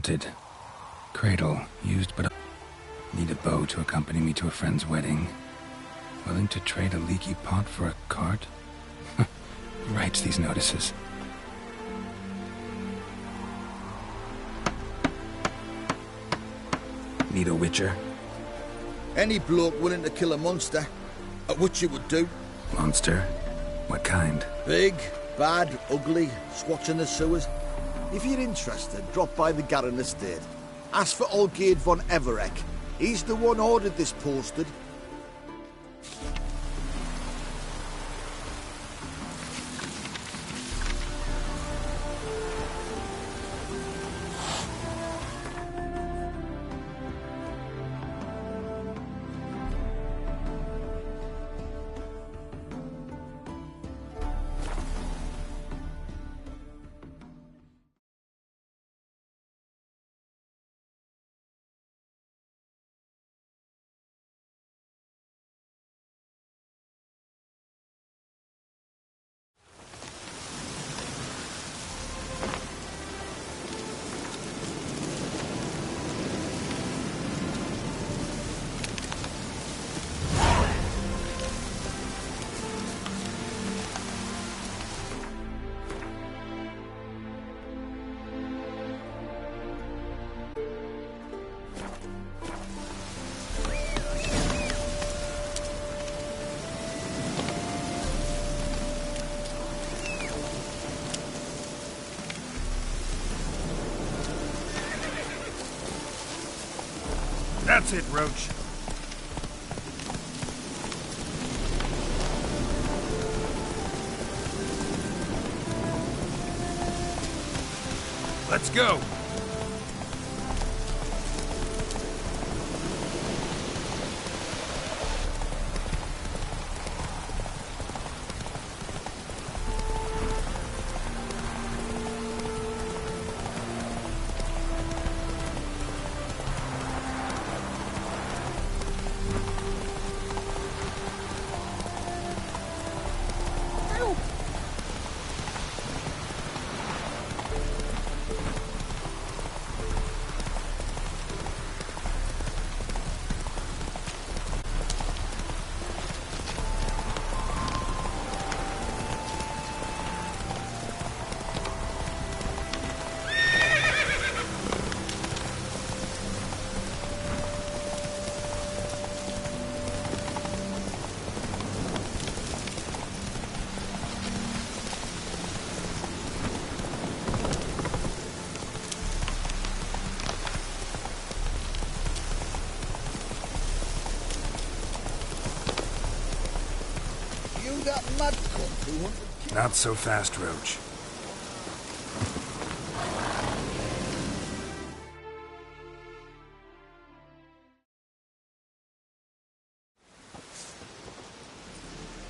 wanted. Cradle, used but... Need a bow to accompany me to a friend's wedding. Willing to trade a leaky pot for a cart? Who writes these notices? Need a witcher? Any bloke willing to kill a monster, a witcher would do. Monster? What kind? Big, bad, ugly, squatching the sewers. If you're interested, drop by the Garren estate. Ask for Olgierd von Everec. He's the one ordered this posted. That's it, Roach. Let's go. That mad cunt who wanted... Not so fast, Roach.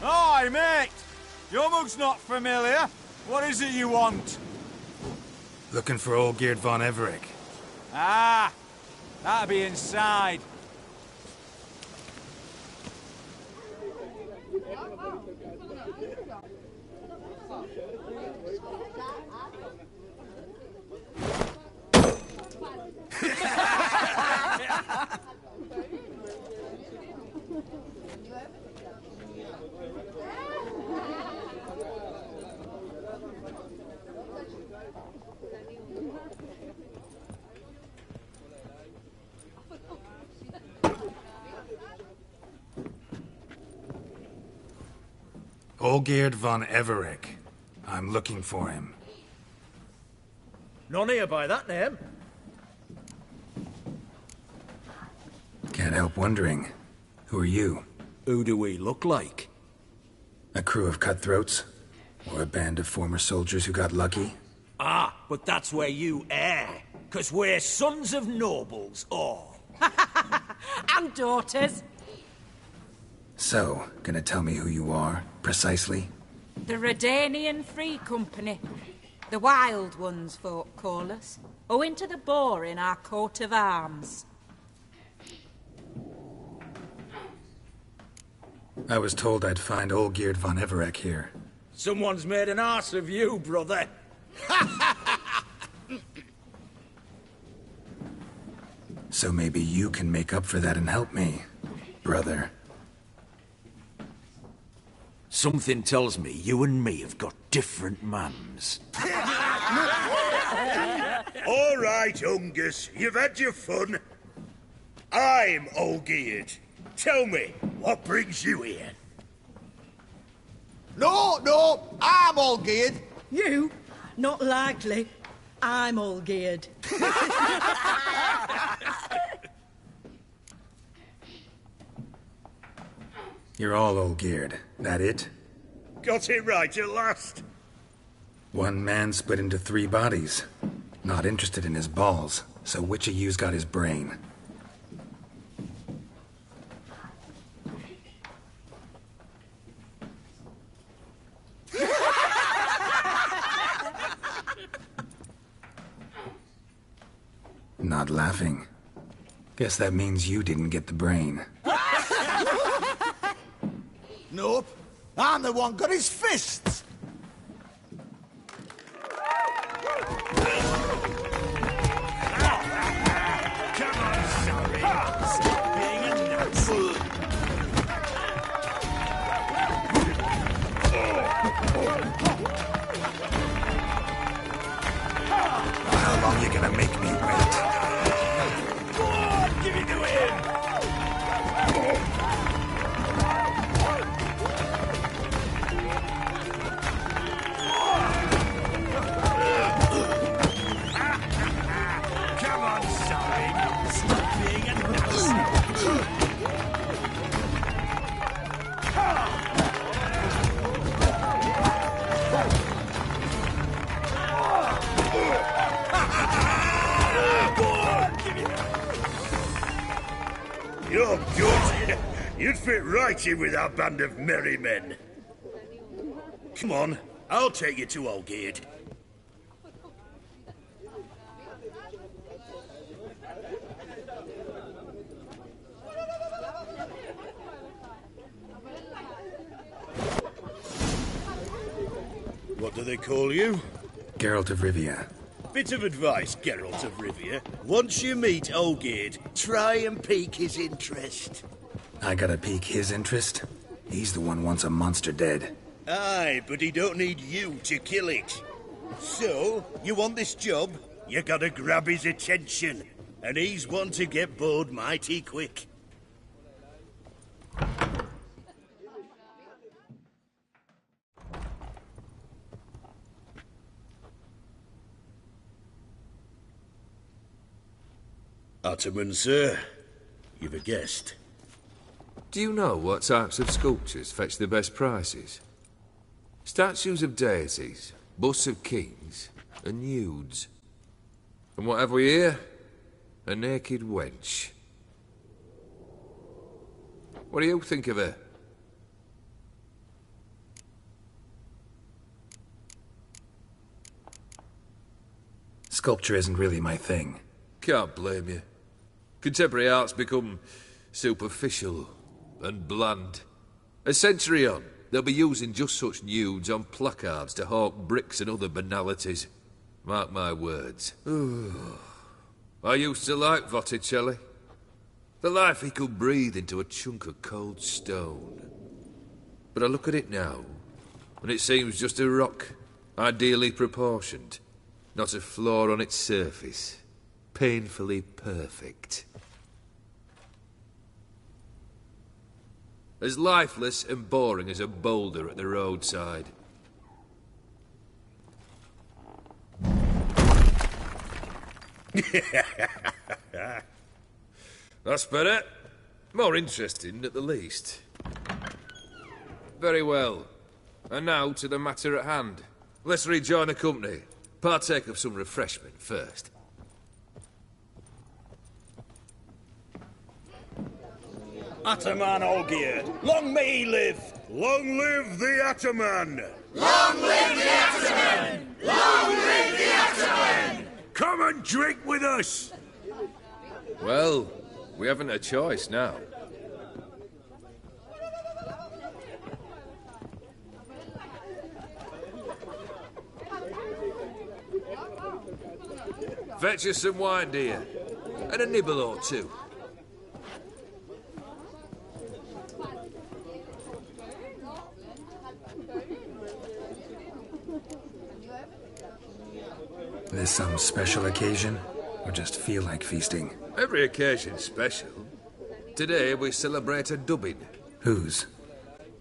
Hi, mate! Your mug's not familiar. What is it you want? Looking for Olgierd von Everec. Ah! That'll be inside. Olgierd von Everec. I'm looking for him. None here by that name. Can't help wondering. Who are you? Who do we look like? A crew of cutthroats? Or a band of former soldiers who got lucky? Ah, but that's where you err. 'Cause we're sons of nobles, all. And daughters. So, gonna tell me who you are, precisely? The Redanian Free Company. The Wild Ones, folk call us. Owing to the boar in our coat of arms. I was told I'd find Olgierd von Everec here. Someone's made an arse of you, brother. So maybe you can make up for that and help me, brother. Something tells me you and me have got different mans. All right, Ungus, you've had your fun. I'm Olgierd. Tell me, what brings you here? No, I'm all geared. You? Not likely. I'm all geared. You're all Olgierd. That it? Got it right at last. One man split into 3 bodies. Not interested in his balls, so which of you's got his brain? Not laughing. Guess that means you didn't get the brain. Nope. I'm the one got his fists. Come on, sorry. Stop being a nuts. How long you gonna make me wait? Go on, give it to him. Come on, sorry. Stop being a nuts. You're good. You'd fit right in with our band of merry men. Come on, I'll take you to Olgierd. What do they call you? Geralt of Rivia. Bit of advice, Geralt of Rivia. Once you meet Olgierd, try and pique his interest. I gotta pique his interest? He's the one wants a monster dead. Aye, but he don't need you to kill it. So, you want this job? You gotta grab his attention. And he's one to get bored mighty quick. Ataman, sir. You've a guest. Do you know what types of sculptures fetch the best prices? Statues of deities, busts of kings, and nudes. And what have we here? A naked wench. What do you think of her? Sculpture isn't really my thing. Can't blame you. Contemporary art's become superficial and bland. A century on, they'll be using just such nudes on placards to hawk bricks and other banalities. Mark my words. I used to like Botticelli. The life he could breathe into a chunk of cold stone. But I look at it now, and it seems just a rock, ideally proportioned, not a flaw on its surface. Painfully perfect. As lifeless and boring as a boulder at the roadside. That's better. More interesting, at the least. Very well. And now to the matter at hand. Let's rejoin the company. Partake of some refreshment first. Ataman Olgierd, long may he live! Long live the Ataman! Long live the Ataman! Long live the Ataman! Come and drink with us! Well, we haven't a choice now. Fetch us some wine, dear. And a nibble or two. This some special occasion? Or just feel like feasting? Every occasion's special. Today we celebrate a dubbing. Whose?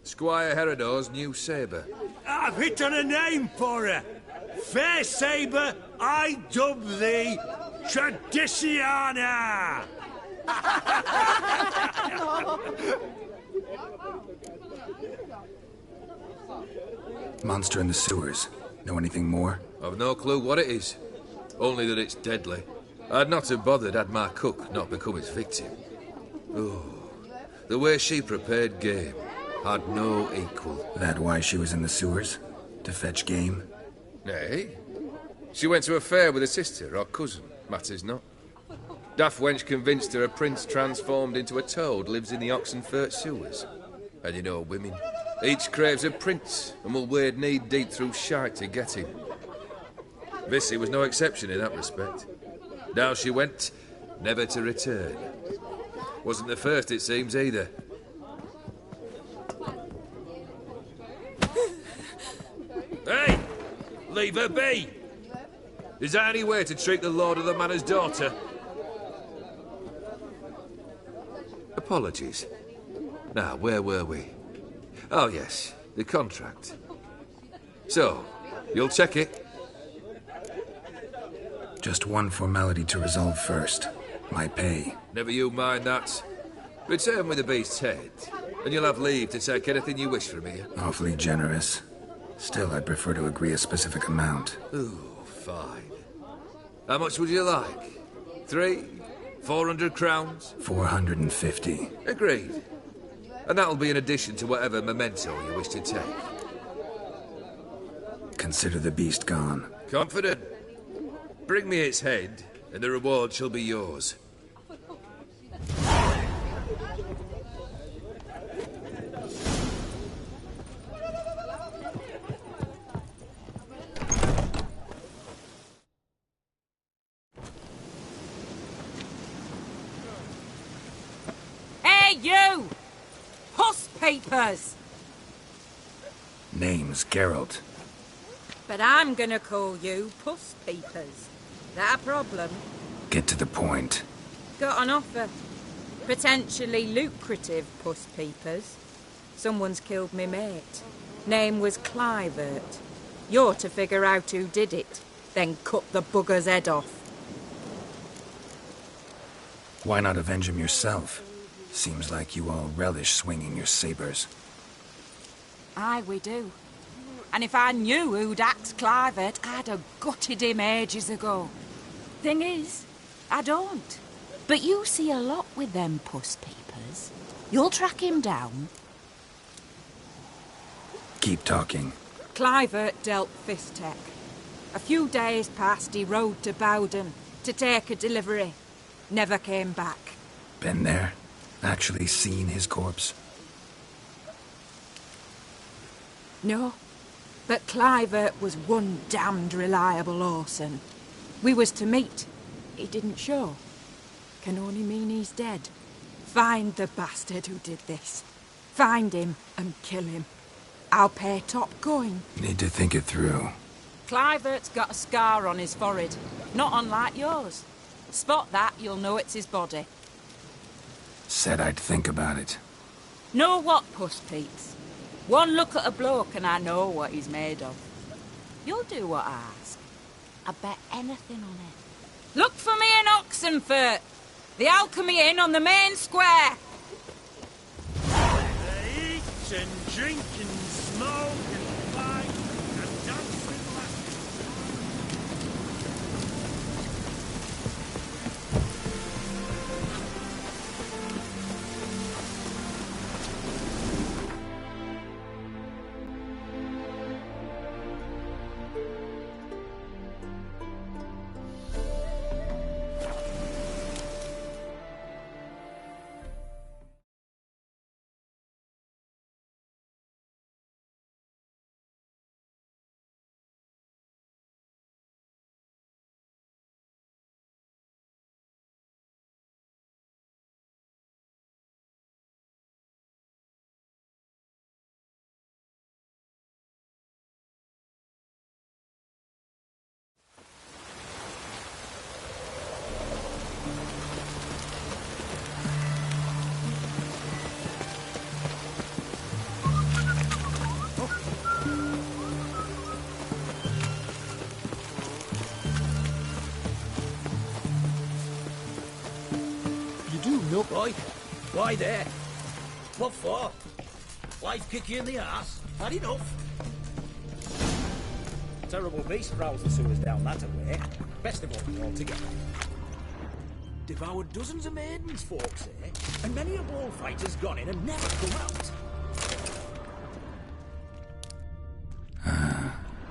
Squire Herodor's new sabre. I've hit on a name for her. Fair Sabre, I dub thee Tradiciana! Monster in the sewers. Know anything more? I've no clue what it is. Only that it's deadly. I'd not have bothered had my cook not become its victim. Oh, the way she prepared game had no equal. That why she was in the sewers? To fetch game? Nay. She went to a fair with a sister or cousin, matters not. Daft wench convinced her a prince transformed into a toad lives in the Oxenfurt sewers. And you know women. Each craves a prince and will wade knee-deep through shite to get him. Vissy was no exception in that respect. Now she went, never to return. Wasn't the first, it seems, either. Hey! Leave her be! Is that any way to treat the lord of the manor's daughter? Apologies. Now, where were we? Oh, yes, the contract. So, you'll check it? Just one formality to resolve first. My pay. Never you mind that. Return with the beast's head, and you'll have leave to take anything you wish from here. Awfully generous. Still, I'd prefer to agree a specific amount. Ooh, fine. How much would you like? 400 crowns? 450. Agreed. And that'll be in addition to whatever memento you wish to take. Consider the beast gone. Confident? Bring me its head, and the reward shall be yours. Hey, you! Puss papers! Name's Geralt. But I'm gonna call you Puss Peepers. That a problem? Get to the point. Got an offer. Potentially lucrative Puss Peepers. Someone's killed me mate. Name was Clivert. You're to figure out who did it, then cut the bugger's head off. Why not avenge him yourself? Seems like you all relish swinging your sabers. Aye, we do. And if I knew who'd axed Clivert, I'd have gutted him ages ago. Thing is, I don't. But you see a lot with them Puss Peepers. You'll track him down. Keep talking. Clivert dealt Fistech. A few days past, he rode to Bowden to take a delivery. Never came back. Been there? Actually seen his corpse? No. But Clivert was one damned reliable Orson. We was to meet. He didn't show. Can only mean he's dead. Find the bastard who did this. Find him and kill him. I'll pay top coin. Need to think it through. Clivert's got a scar on his forehead. Not unlike yours. Spot that, you'll know it's his body. Said I'd think about it. Know what, Puss Peeps? One look at a bloke and I know what he's made of. You'll do what I ask. I bet anything on it. Look for me in Oxenfurt. The Alchemy Inn on the main square. They eat and drink and smoke and fight and dance with boy. Why there? What for? Life kick you in the ass? Had enough? Terrible beast prowls the sewers down that way. Best of all altogether. Devoured dozens of maidens, folks say, and many a bullfighter's gone in and never come out.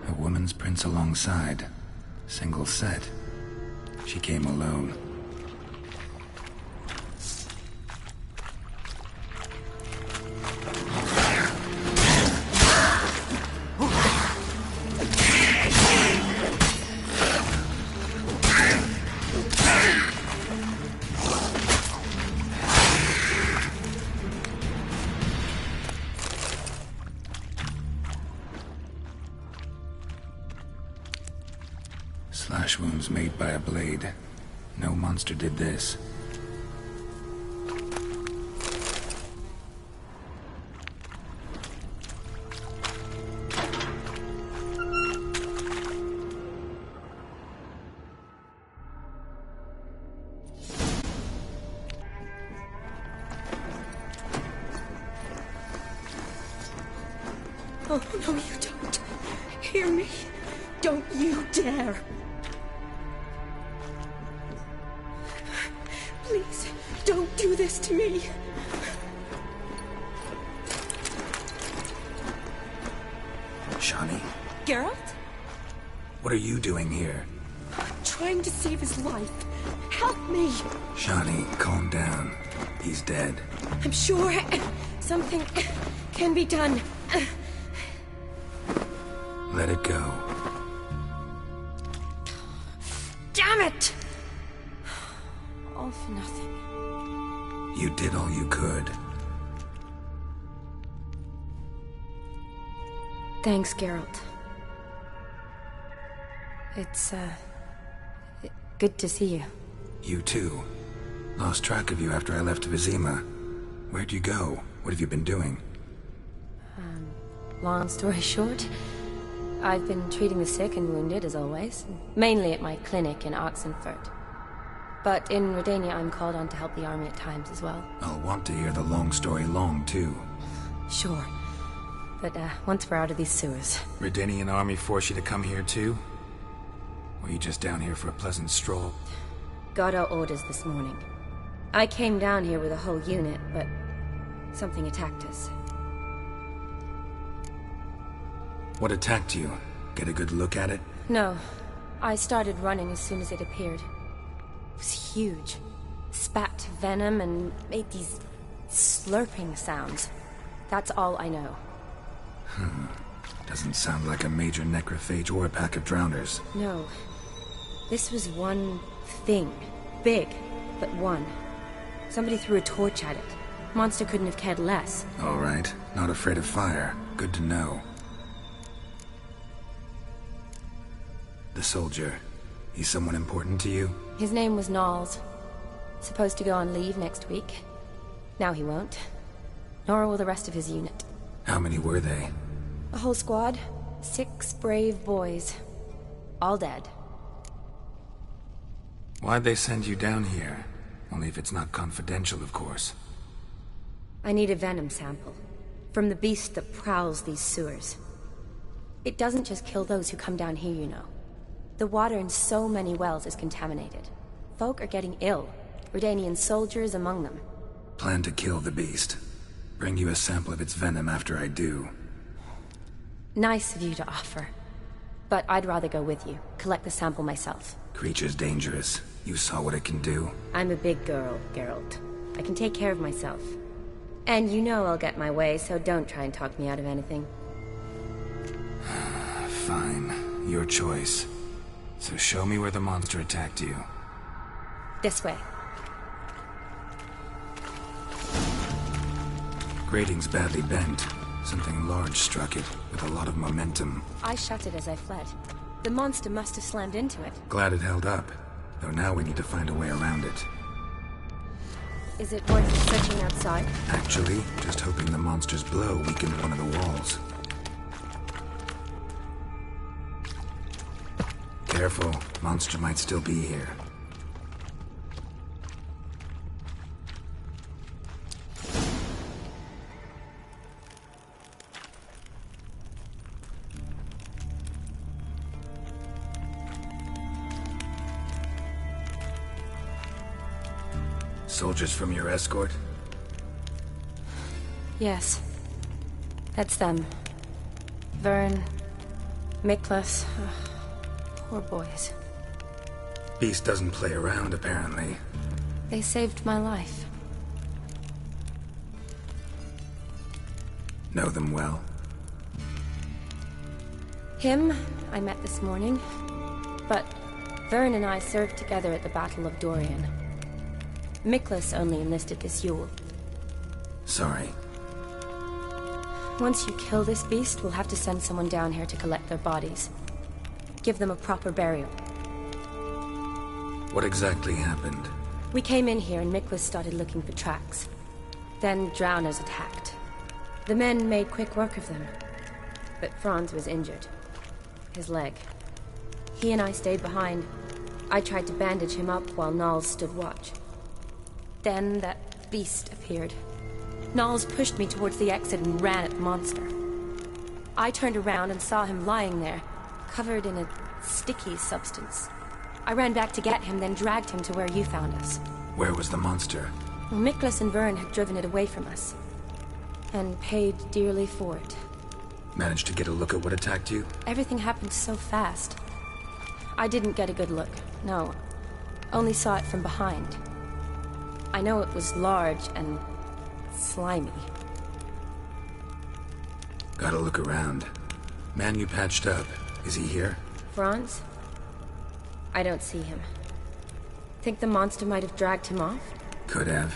A woman's prints alongside. Single set. She came alone. Slash wounds made by a blade. No monster did this. Oh, no, you don't. Hear me. Don't you dare. Please, don't do this to me. Shani? Geralt? What are you doing here? Trying to save his life. Help me. Shani, calm down. He's dead. I'm sure something can be done. Let it go. Damn it! All for nothing. You did all you could. Thanks, Geralt. It's, good to see you. You too. Lost track of you after I left Vizima. Where'd you go? What have you been doing? Long story short, I've been treating the sick and wounded, as always. Mainly at my clinic in Oxenfurt. But in Redania, I'm called on to help the army at times as well. I'll want to hear the long story long, too. Sure. But, once we're out of these sewers... Redanian army force you to come here, too? Or are you just down here for a pleasant stroll? Got our orders this morning. I came down here with a whole unit, but... something attacked us. What attacked you? Get a good look at it? No. I started running as soon as it appeared. It was huge. Spat venom and made these slurping sounds. That's all I know. Doesn't sound like a major necrophage or a pack of drowners. No. This was one thing. Big, but one. Somebody threw a torch at it. Monster couldn't have cared less. All right. Not afraid of fire. Good to know. The soldier. He's someone important to you? His name was Knowles. Supposed to go on leave next week. Now he won't. Nor will the rest of his unit. How many were they? A whole squad. 6 brave boys. All dead. Why'd they send you down here? Only if it's not confidential, of course. I need a venom sample. From the beast that prowls these sewers. It doesn't just kill those who come down here, you know. The water in so many wells is contaminated. Folk are getting ill. Redanian soldiers among them. Plan to kill the beast. Bring you a sample of its venom after I do. Nice of you to offer. But I'd rather go with you. Collect the sample myself. Creature's dangerous. You saw what it can do. I'm a big girl, Geralt. I can take care of myself. And you know I'll get my way, so don't try and talk me out of anything. Fine. Your choice. So show me where the monster attacked you. This way. Grating's badly bent. Something large struck it, with a lot of momentum. I shut it as I fled. The monster must have slammed into it. Glad it held up. Though now we need to find a way around it. Is it worth searching outside? Actually, just hoping the monster's blow weakened one of the walls. Careful, monster might still be here. Soldiers from your escort? Yes. That's them. Vern, Miklas. Poor boys. Beast doesn't play around, apparently. They saved my life. Know them well? Him, I met this morning. But Vern and I served together at the Battle of Dorian. Miklas only enlisted this Yule. Sorry. Once you kill this beast, we'll have to send someone down here to collect their bodies. Give them a proper burial. What exactly happened? We came in here and Miklas started looking for tracks. Then drowners attacked. The men made quick work of them. But Franz was injured. His leg. He and I stayed behind. I tried to bandage him up while Nals stood watch. Then that beast appeared. Nals pushed me towards the exit and ran at the monster. I turned around and saw him lying there, covered in a sticky substance. I ran back to get him, then dragged him to where you found us. Where was the monster? Well, Miklas and Vern had driven it away from us. And paid dearly for it. Managed to get a look at what attacked you? Everything happened so fast. I didn't get a good look, no. Only saw it from behind. I know it was large and slimy. Gotta look around. Man you patched up, is he here? Franz? I don't see him. Think the monster might have dragged him off? Could have.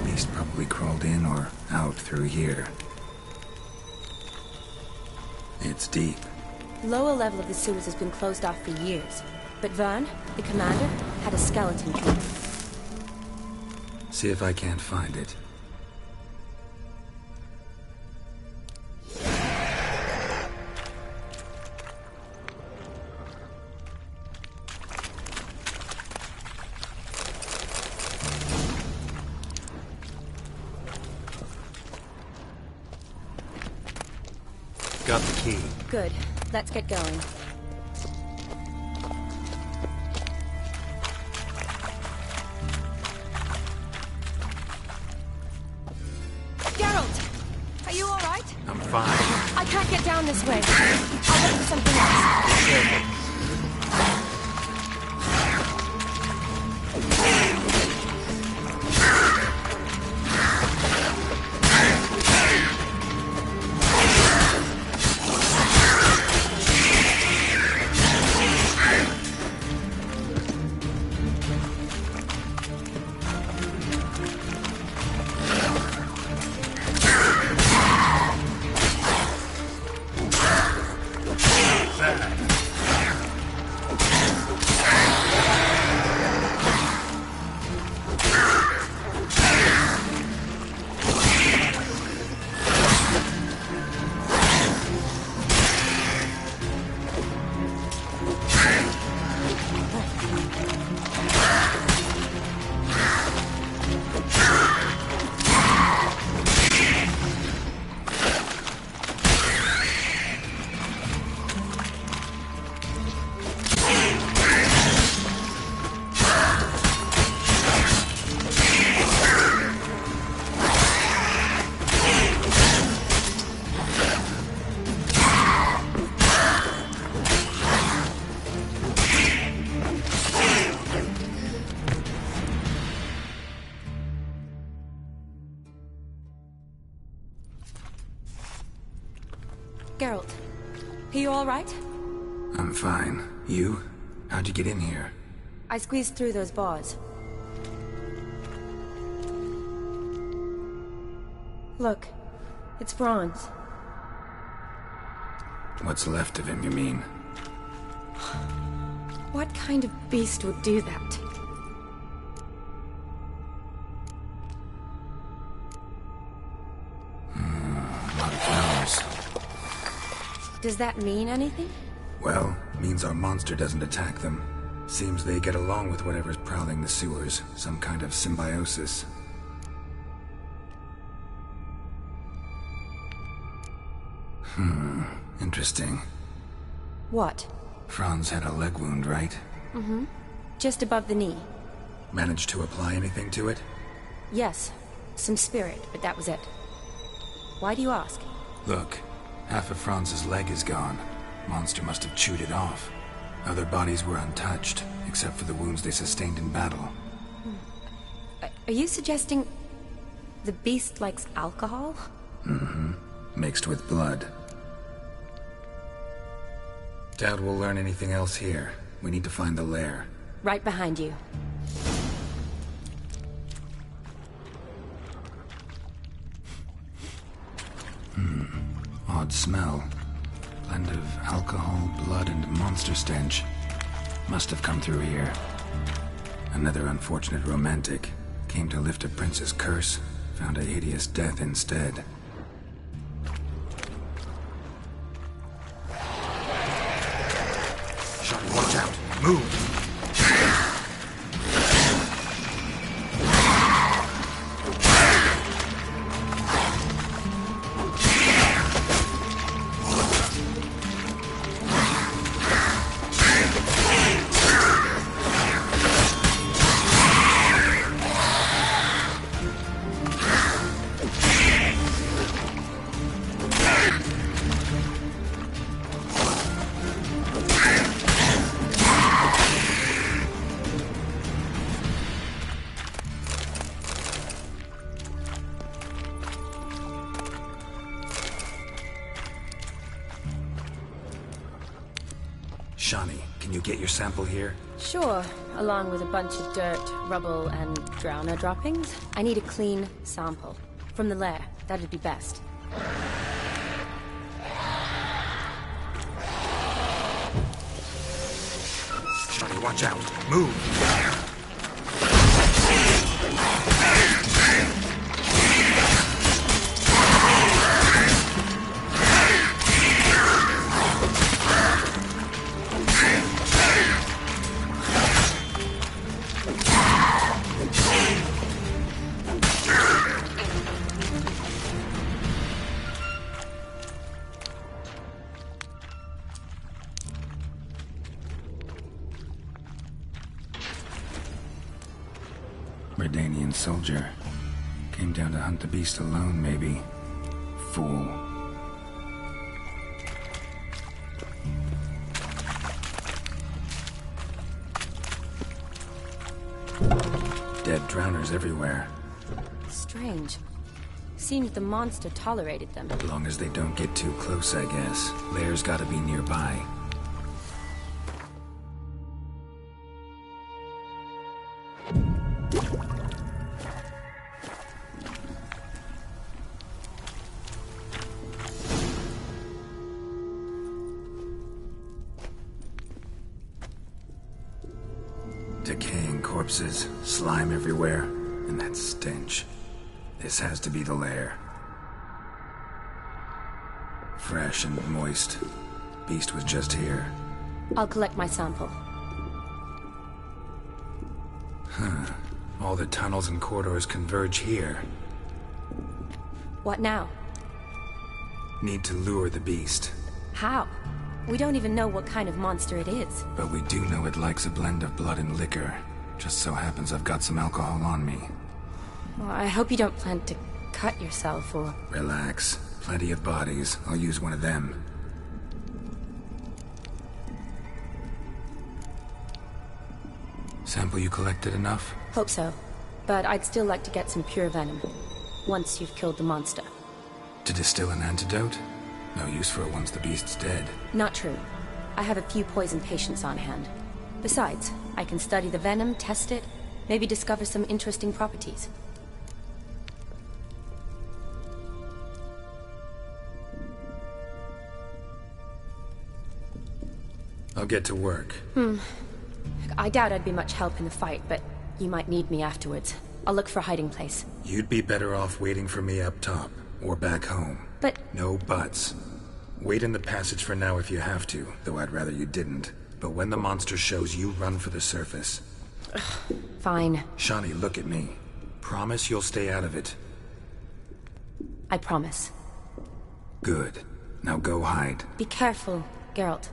Beast probably crawled in or out through here. It's deep. Lower level of the sewers has been closed off for years. But Vern, the commander, had a skeleton key. See if I can't find it. Got the key. Good. Let's get going. Geralt! Are you all right? I'm fine. I can't get down this way. I'll look for something else. Geralt, are you all right? I'm fine. You? How'd you get in here? I squeezed through those bars. Look, it's Franz. What's left of him, you mean? What kind of beast would do that? A lot of flowers. Does that mean anything? Well, means our monster doesn't attack them. Seems they get along with whatever's prowling the sewers. Some kind of symbiosis. Interesting. What? Franz had a leg wound, right? Mm-hmm. Just above the knee. Managed to apply anything to it? Yes, some spirit, but that was it. Why do you ask? Look, half of Franz's leg is gone. Monster must have chewed it off. Other bodies were untouched, except for the wounds they sustained in battle. Are you suggesting the beast likes alcohol? Mm-hmm. Mixed with blood. Doubt we'll learn anything else here. We need to find the lair. Right behind you. Odd smell. Blend of alcohol, blood, and monster stench. Must have come through here. Another unfortunate romantic. Came to lift a prince's curse. Found a hideous death instead. Shotty, watch out! Move! Shani, can you get your sample here? Sure, along with a bunch of dirt, rubble, and drowner droppings. I need a clean sample. From the lair, that'd be best. Shani, watch out! Move! Redanian soldier. Came down to hunt the beast alone, maybe. Fool. Dead drowners everywhere. Strange. Seems the monster tolerated them. As long as they don't get too close, I guess. Lair's gotta be nearby. Decaying corpses, slime everywhere, and that stench. This has to be the lair. Fresh and moist. Beast was just here. I'll collect my sample. Huh. All the tunnels and corridors converge here. What now? Need to lure the beast. How? We don't even know what kind of monster it is. But we do know it likes a blend of blood and liquor. Just so happens I've got some alcohol on me. Well, I hope you don't plan to cut yourself or... Relax. Plenty of bodies. I'll use one of them. Sample you collected enough? Hope so. But I'd still like to get some pure venom. Once you've killed the monster. To distill an antidote? No use for it once the beast's dead. Not true. I have a few poison patients on hand. Besides, I can study the venom, test it, maybe discover some interesting properties. I'll get to work. I doubt I'd be much help in the fight, but you might need me afterwards. I'll look for a hiding place. You'd be better off waiting for me up top, or back home. But... No buts. Wait in the passage for now if you have to, though I'd rather you didn't. But when the monster shows, you run for the surface. Fine. Shani, look at me. Promise you'll stay out of it. I promise. Good. Now go hide. Be careful, Geralt.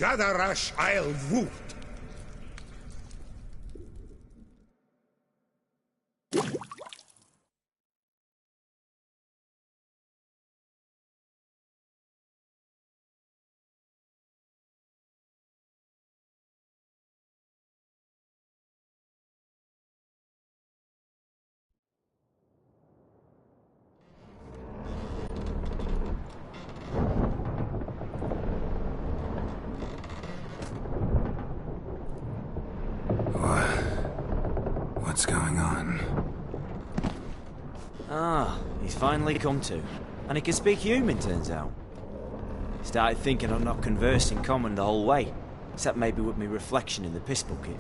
Gadarash I'll woot. What's going on? Ah, he's finally come to. And he can speak human, turns out. Started thinking I'd not conversed in common the whole way, except maybe with me reflection in the piss bucket.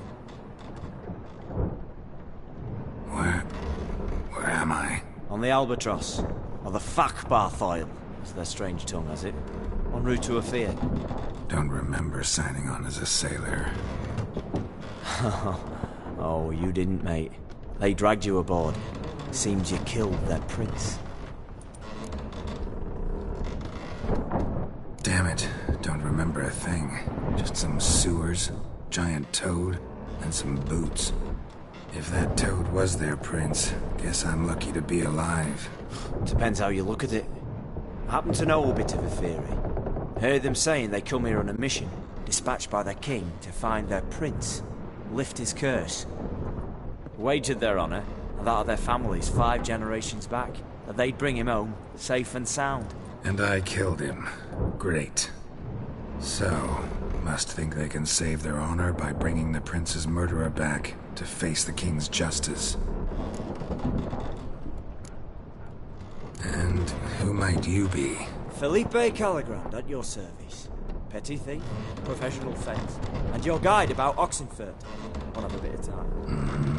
Where am I? On the Albatross, or the Fakbarth Isle, as their strange tongue has it, en route to Ophir. Don't remember signing on as a sailor. Oh, you didn't, mate. They dragged you aboard. Seems you killed their prince. Damn it, don't remember a thing. Just some sewers, giant toad, and some boots. If that toad was their prince, guess I'm lucky to be alive. Depends how you look at it. I happen to know a bit of a theory. Heard them saying they come here on a mission, dispatched by their king to find their prince, lift his curse. Wagered their honour, and that of their families 5 generations back, that they'd bring him home, safe and sound. And I killed him. Great. So, must think they can save their honor by bringing the prince's murderer back to face the king's justice. And who might you be? Felipe Caligrand, at your service. Petty thief, professional fence, and your guide about Oxenfurt. Wanna have a bit of time? Mm-hmm.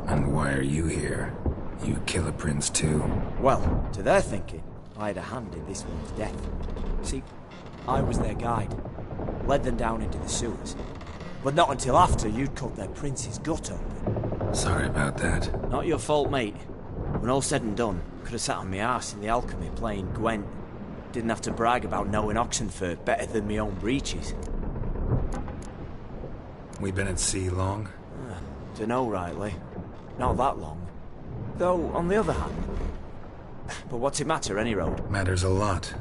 And why are you here? You kill a prince too? Well, to their thinking, I had a hand in this one's death. See, I was their guide. Led them down into the sewers. But not until after you'd cut their prince's gut open. Sorry about that. Not your fault, mate. When all said and done, could have sat on my arse in the alchemy playing Gwent. Didn't have to brag about knowing Oxenfurt better than my own breeches. We been at sea long? Dunno rightly. Not that long. Though, on the other hand... But what's it matter, any road? Matters a lot.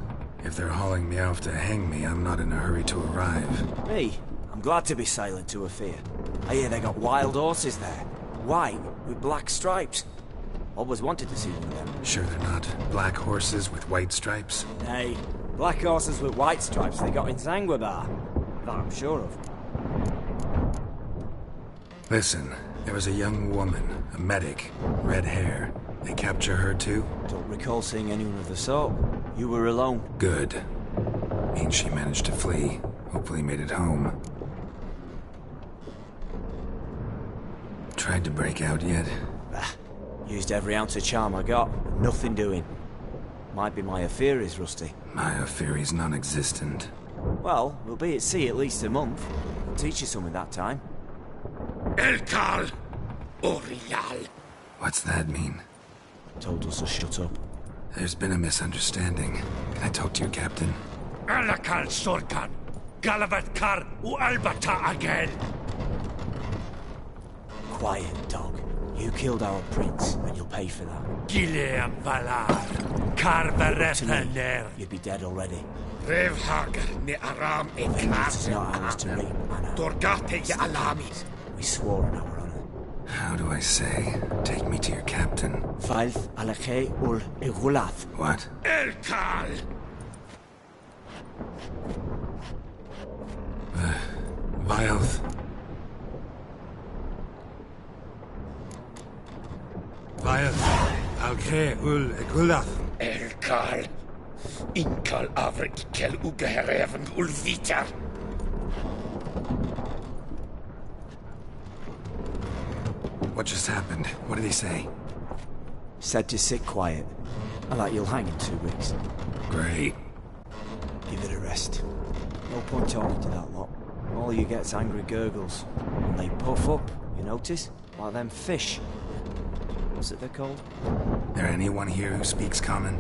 If they're hauling me off to hang me, I'm not in a hurry to arrive. Me? I'm glad to be sailing to Ophir. I hear they got wild horses there. White, with black stripes. Always wanted to see one of them. Sure they're not black horses with white stripes? Hey, black horses with white stripes they got in Zanguebar. That I'm sure of. Listen, there was a young woman, a medic, red hair. They capture her too? Don't recall seeing anyone of the sort. You were alone. Good. Means she managed to flee. Hopefully made it home. Tried to break out yet? Used every ounce of charm I got. Nothing doing. Might be my Ophir is rusty. My Ophir is non-existent. Well, we'll be at sea at least a month. I'll teach you something that time. Elkal Orial. What's that mean? Told us to shut up. There's been a misunderstanding. Can I talk to you, Captain? Alakal Sorkan. Galavat Kar U Albata again. Quiet, dog. You killed our prince, and you'll pay for that. Gileam Valar. Kar Varepaner. You'd be dead already. Revhag ne Aram e Vengeance is not ours to reap, Anna. Dorgate ya Alamis. We swore on our honor. How do I say? Take me to your captain. Falth Alakhe ul Igulath. What? Elkal! Vilth. Vilth. Alkhe ul Igulath. Elkal. Inkal avre ikel ugehereven ulvitar. What just happened? What did he say? Said to sit quiet, and that you'll hang in 2 weeks. Great. Give it a rest. No point talking to that lot. All you get's angry gurgles. And they puff up, you notice? Like them fish. What's it they're called? There anyone here who speaks common?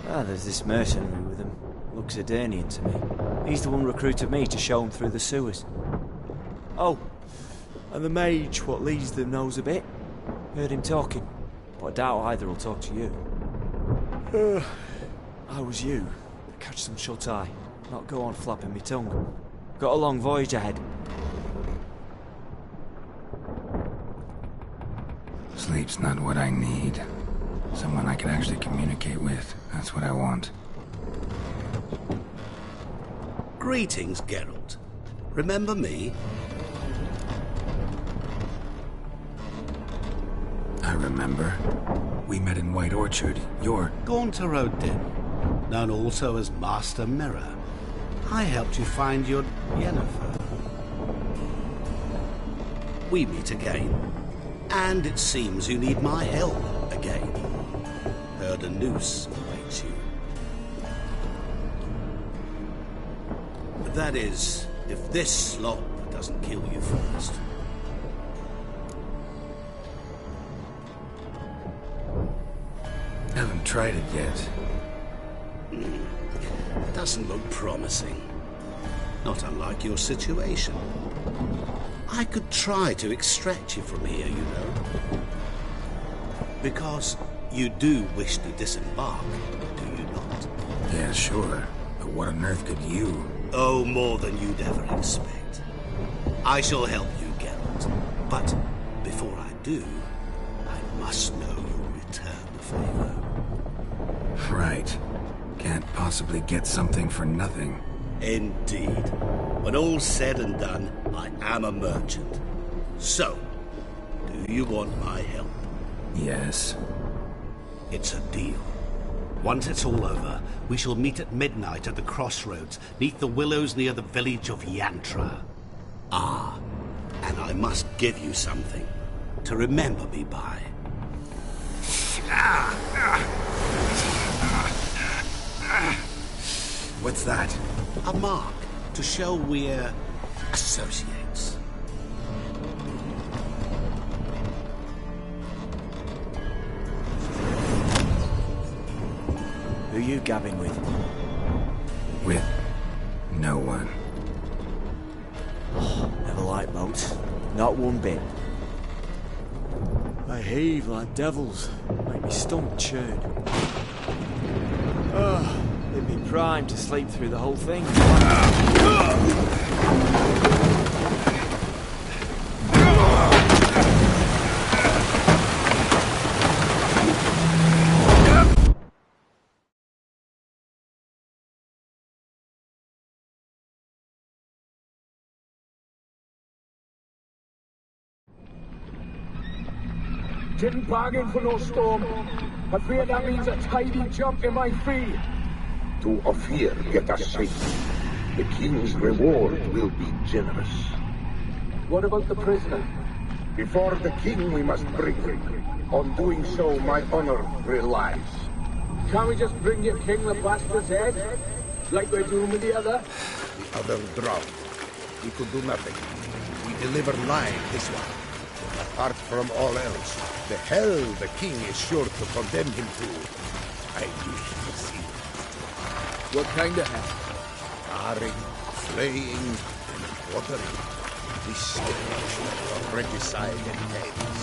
Ah, there's this mercenary with them. Looks Aedirnian to me. He's the one recruited me to show him through the sewers. Oh, and the mage what leads them knows a bit. Heard him talking, but I doubt either will talk to you. How was you? Catch some shut-eye, not go on flapping me tongue. Got a long voyage ahead. Sleep's not what I need. Someone I can actually communicate with. That's what I want. Greetings, Geralt. Remember me? I remember. We met in White Orchard. You're... Gaunter Odin, known also as Master Mirror. I helped you find your Yennefer. We meet again. And it seems you need my help again. Heard a noose awaits you. That is, if this slop doesn't kill you first. Haven't tried it yet. Doesn't look promising. Not unlike your situation. I could try to extract you from here, you know. Because you do wish to disembark, do you not? Yeah, sure. But what on earth could you... Oh, more than you'd ever expect. I shall help you, Geralt. But before I do, I must know you'll return the favor. Right. Can't possibly get something for nothing. Indeed. When all's said and done, I am a merchant. So, do you want my help? Yes. It's a deal. Once it's all over, we shall meet at midnight at the crossroads, neath the willows near the village of Yantra. Ah, and I must give you something to remember me by. What's that? A mark to show we're associates. Who you gabbing with? With no one. Oh, never liked boats. Not one bit. They heave like devils. Make me stomach churn. They'd be primed to sleep through the whole thing. Didn't bargain for no storm. I fear that means a tidy jump in my fee. To Ophir get us safe. The king's reward will be generous. What about the prisoner? Before the king we must bring him. On doing so, my honor relies. Can't we just bring your king the bastard's head? Like we're doing with the other? The other drowned. We could do nothing. We deliver live this one. Apart from all else, the hell the king is sure to condemn him to, I wish to see. What kind of hell? Carring, flaying, and quartering. This stage of regicide and madness.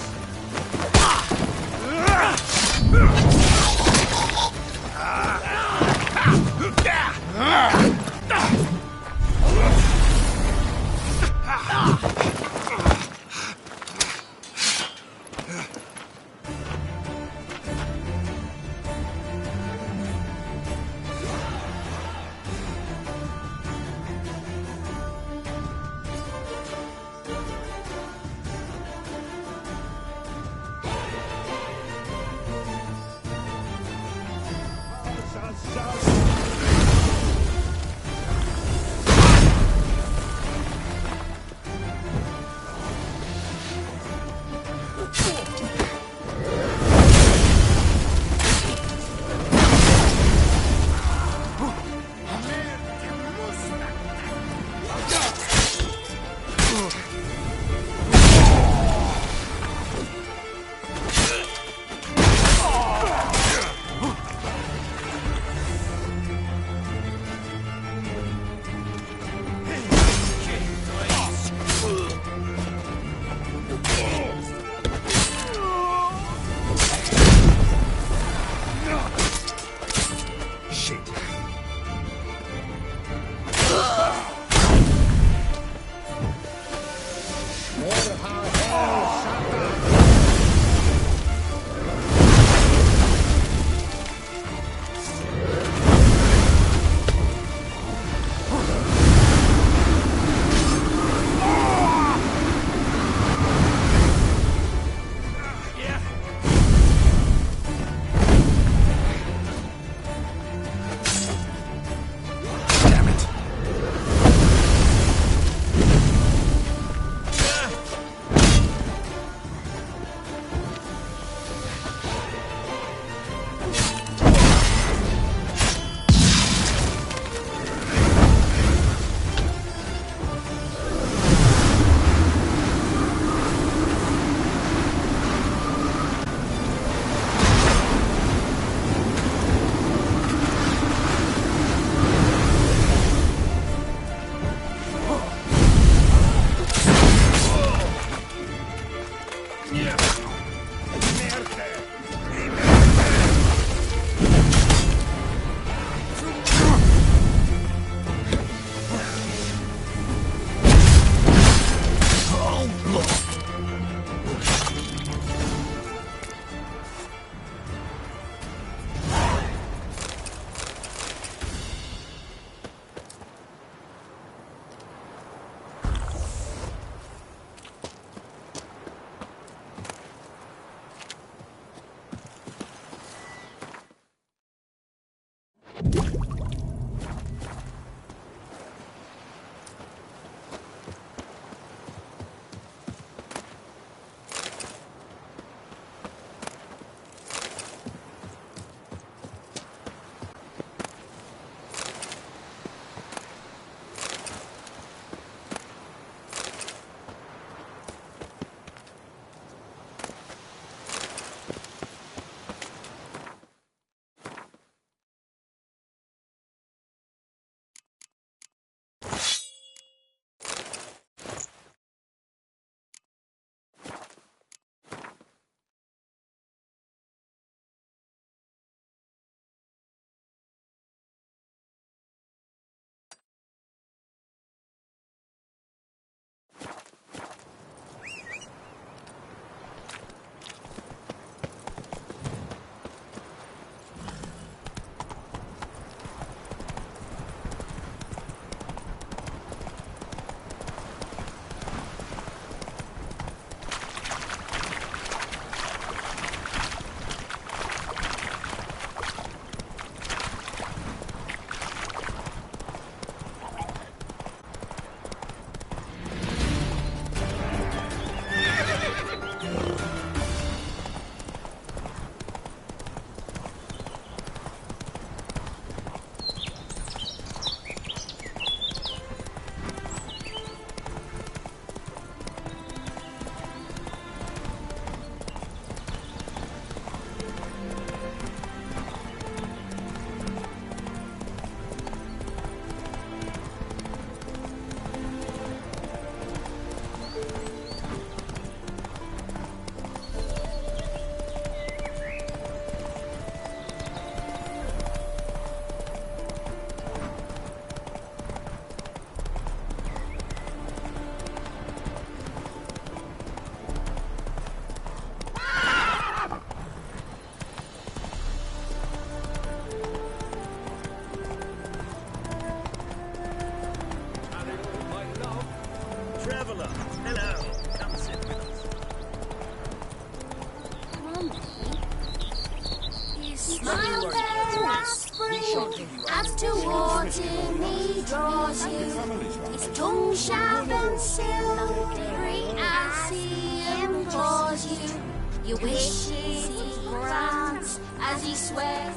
Smile there, spring, as towards him he draws you. His tongue sharp and silvery as he implores you. Your wishes he grants as he swears.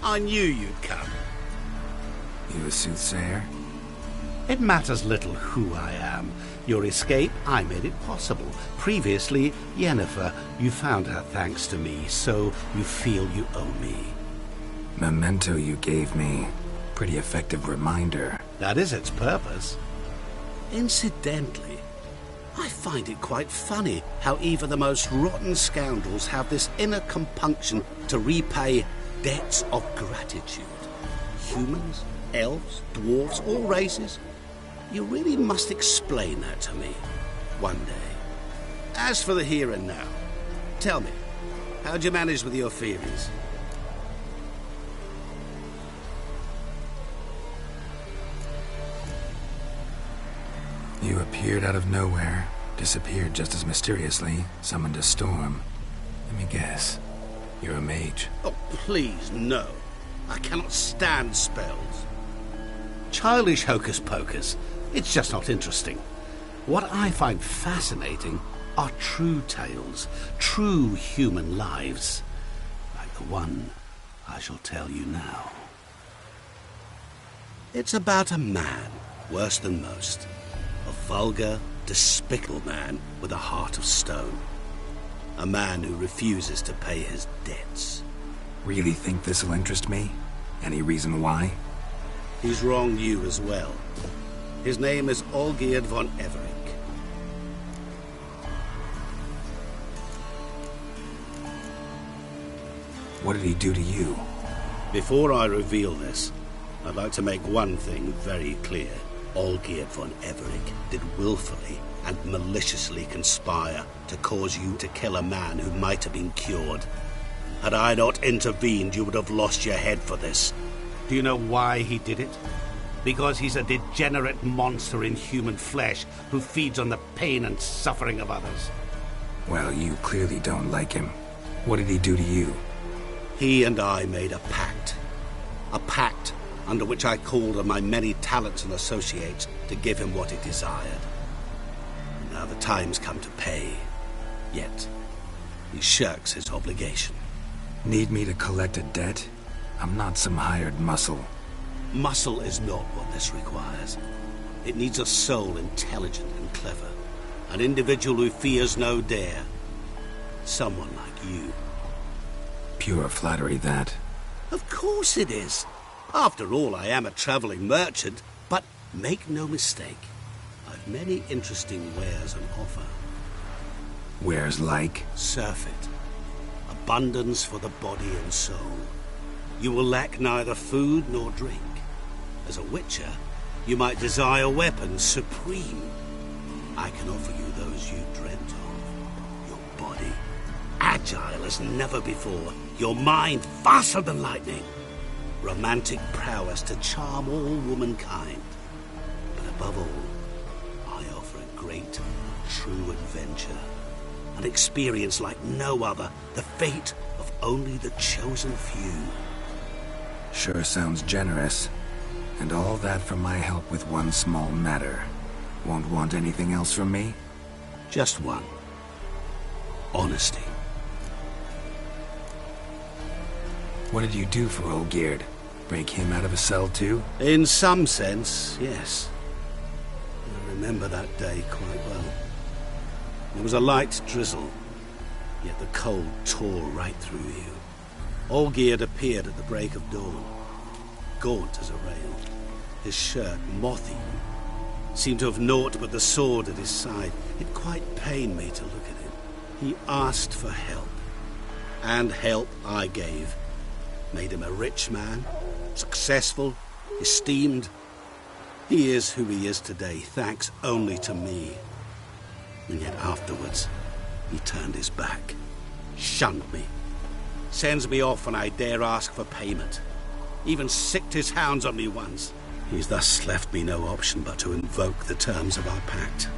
I knew you'd come. You a soothsayer? It matters little who I am. Your escape, I made it possible. Previously, Yennefer, you found her thanks to me, so you feel you owe me. Memento you gave me. Pretty effective reminder. That is its purpose. Incidentally, I find it quite funny how even the most rotten scoundrels have this inner compunction to repay debts of gratitude. Humans, elves, dwarves, all races. You really must explain that to me one day. As for the here and now, tell me, how'd you manage with your theories? You appeared out of nowhere, disappeared just as mysteriously, summoned a storm. Let me guess. You're a mage. Oh, please, no. I cannot stand spells. Childish hocus pocus. It's just not interesting. What I find fascinating are true tales, true human lives, like the one I shall tell you now. It's about a man, worse than most. A vulgar, despicable man with a heart of stone. A man who refuses to pay his debts. Really think this'll interest me? Any reason why? He's wronged you as well. His name is Olgierd von Everec. What did he do to you? Before I reveal this, I'd like to make one thing very clear. Olgierd von Everec did willfully and maliciously conspire to cause you to kill a man who might have been cured. Had I not intervened, you would have lost your head for this. Do you know why he did it? Because he's a degenerate monster in human flesh who feeds on the pain and suffering of others. Well, you clearly don't like him. What did he do to you? He and I made a pact. A pact under which I called on my many talents and associates to give him what he desired. Now the time's come to pay. Yet, he shirks his obligation. Need me to collect a debt? I'm not some hired muscle. Muscle is not what this requires. It needs a soul intelligent and clever. An individual who fears no dare. Someone like you. Pure flattery, that. Of course it is. After all, I am a traveling merchant, but make no mistake. I've many interesting wares on offer. Wares like? Surfeit. Abundance for the body and soul. You will lack neither food nor drink. As a witcher, you might desire weapons supreme. I can offer you those you dreamt of. Your body, agile as never before. Your mind, faster than lightning. Romantic prowess to charm all womankind. But above all, I offer a great, true adventure. An experience like no other. The fate of only the chosen few. Sure sounds generous. And all that for my help with one small matter. Won't want anything else from me? Just one. Honesty. What did you do for Olgierd? Break him out of a cell too? In some sense, yes. I remember that day quite well. There was a light drizzle, yet the cold tore right through you. Olgierd appeared at the break of dawn, gaunt as a rail, his shirt moth-eaten, seemed to have naught but the sword at his side. It quite pained me to look at him. He asked for help, and help I gave. Made him a rich man, successful, esteemed. He is who he is today, thanks only to me. And yet afterwards, he turned his back, shunned me, sends me off when I dare ask for payment, even sicked his hounds on me once. He's thus left me no option but to invoke the terms of our pact.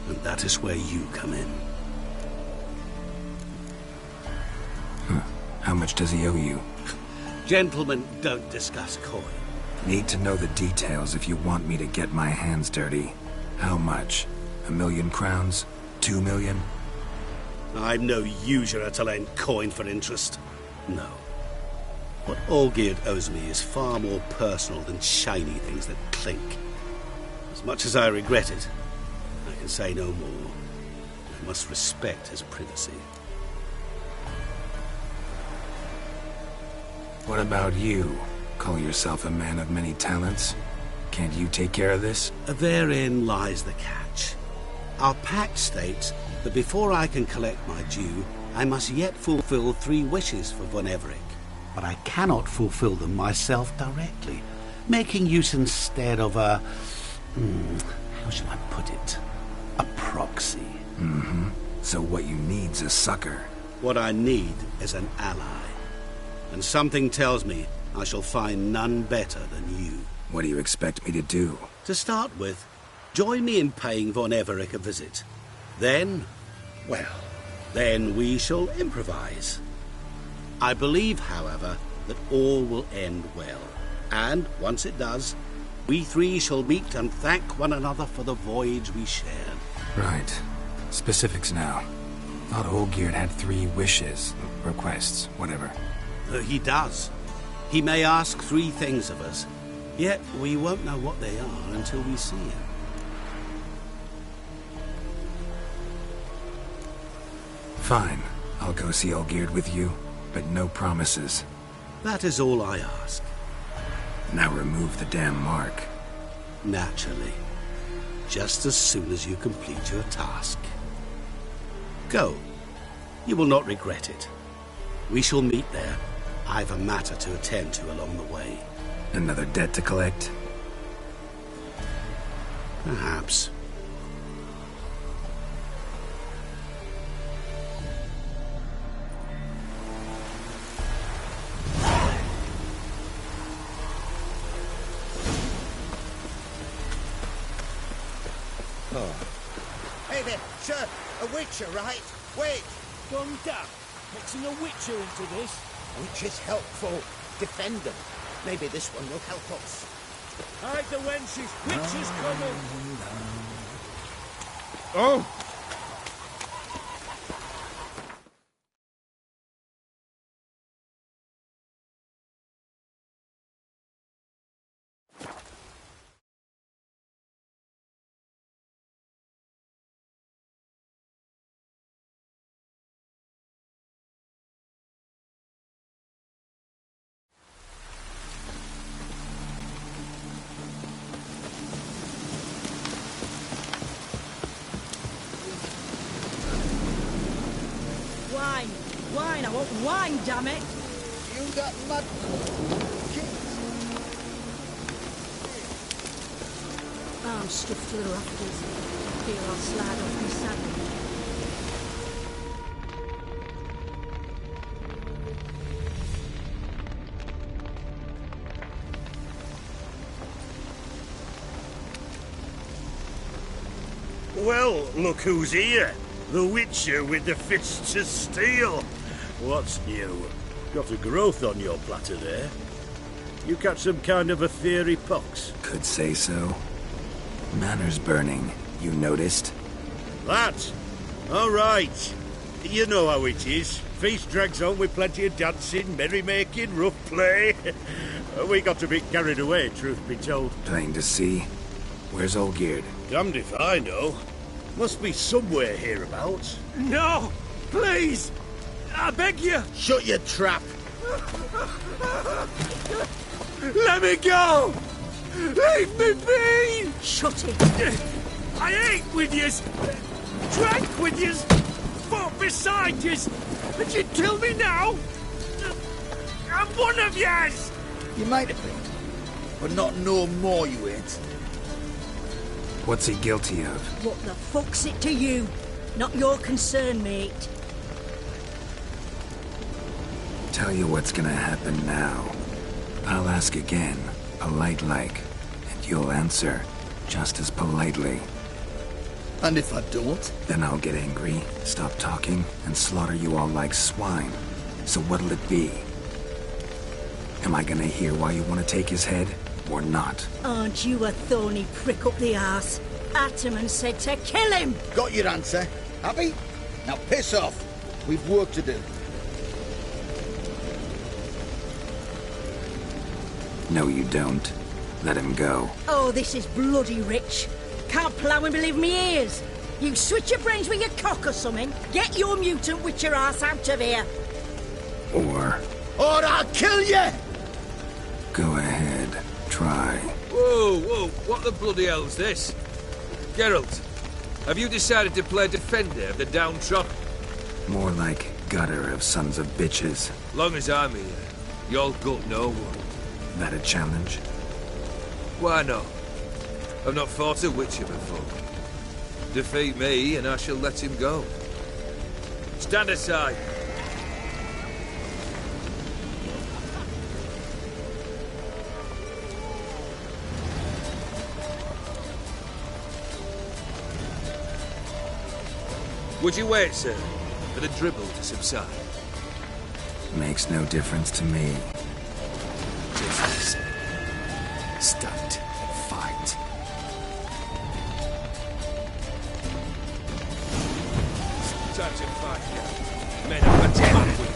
And that is where you come in. How much does he owe you? Gentlemen don't discuss coin. Need to know the details if you want me to get my hands dirty. How much? 1,000,000 crowns? 2 million? I'm no usurer to lend coin for interest. No. What Olgierd owes me is far more personal than shiny things that clink. As much as I regret it, I can say no more. I must respect his privacy. What about you? Call yourself a man of many talents? Can't you take care of this? Therein lies the catch. Our pact states that before I can collect my due, I must yet fulfill 3 wishes for Von Everec. But I cannot fulfill them myself directly, making use instead of a... how shall I put it? A proxy. Mm-hmm. So what you need's a sucker. What I need is an ally. And something tells me I shall find none better than you. What do you expect me to do? To start with, join me in paying Von Everec a visit. Then, well, then we shall improvise. I believe, however, that all will end well. And, once it does, we 3 shall meet and thank one another for the voyage we shared. Right. Specifics now. Thought Olgierd had 3 wishes, requests, whatever. He does. He may ask 3 things of us, yet we won't know what they are until we see him. Fine. I'll go see Olgierd with you, but no promises. That is all I ask. Now remove the damn mark. Naturally. Just as soon as you complete your task. Go. You will not regret it. We shall meet there. I've a matter to attend to along the way. Another debt to collect? Perhaps. Hey there, sir. A witcher, right? Wait. Gone daft. Mixing a witcher into this. Witch is helpful. Defend them. Maybe this one will help us. Hide the wenches. Witcher's coming. Oh! Wine, I want wine, damn it! You got mud. Oh, I'm stuffed to the rafters. I feel I'll slide off my saddle. Well, look who's here. The Witcher with the fists of steel. What's new? Got a growth on your platter there. You catch some kind of a theory pox? Could say so. Manor's burning. You noticed? That? All right. You know how it is. Feast drags on with plenty of dancing, merrymaking, rough play. We got a bit carried away, truth be told. Plain to see. Where's Olgierd? Damned if I know. Must be somewhere hereabouts. No! Please! I beg you! Shut your trap! Let me go! Leave me be! Shut it! I ate with yous! Drank with yous! Fought beside yous! And you kill me now? I'm one of yous! You might have been. but not no more, you ain't. What's he guilty of? What the fuck's it to you? Not your concern, mate. Tell you what's gonna happen now. I'll ask again, polite like, and you'll answer just as politely. And if I don't? Then I'll get angry, stop talking, and slaughter you all like swine. So what'll it be? Am I gonna hear why you want to take his head, or not? Aren't you a thorny prick up the arse? Ataman said to kill him! Got your answer. Happy? Now piss off. We've work to do. No, you don't. Let him go. Oh, this is bloody rich. Can't plough and believe me ears. You switch your brains with your cock or something. Get your mutant witcher ass out of here. Or I'll kill you! Go ahead. Try. Whoa, whoa, what the bloody hell's this? Geralt, have you decided to play defender of the downtrodden? More like gutter of sons of bitches. Long as I'm here, you'll gut no one. That a challenge? Why not? I've not fought a witcher before. Defeat me and I shall let him go. Stand aside. Would you wait, sir, for the dribble to subside? Makes no difference to me. Business. Stunt. Fight. Time to fight, men of attack.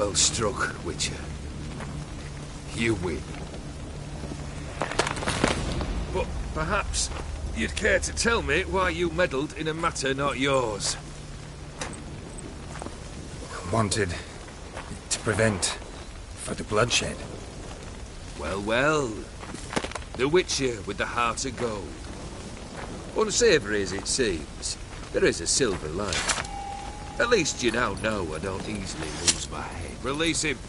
Well struck, Witcher. You win. But perhaps you'd care to tell me why you meddled in a matter not yours. Wanted to prevent further bloodshed. Well, well. The Witcher with the heart of gold. Unsavoury as it seems, there is a silver lining. At least you now know I don't easily lose my head. Release him.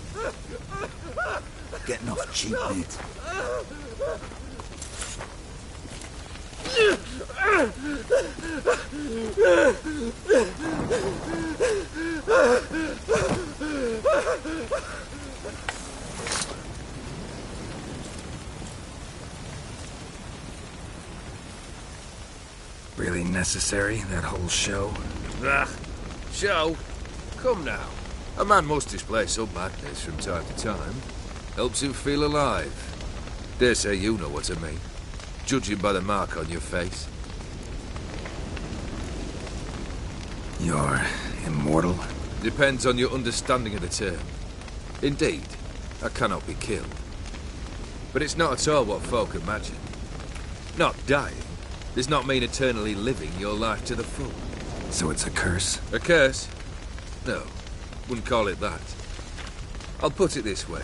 Getting off cheap, mate. Really necessary, that whole show? Ah, show? Come now. A man must display some madness from time to time. Helps him feel alive. Dare say you know what I mean. Judging by the mark on your face. You're immortal? Depends on your understanding of the term. Indeed, I cannot be killed. But it's not at all what folk imagine. Not dying does not mean eternally living your life to the full. So it's a curse? A curse? No, wouldn't call it that. I'll put it this way.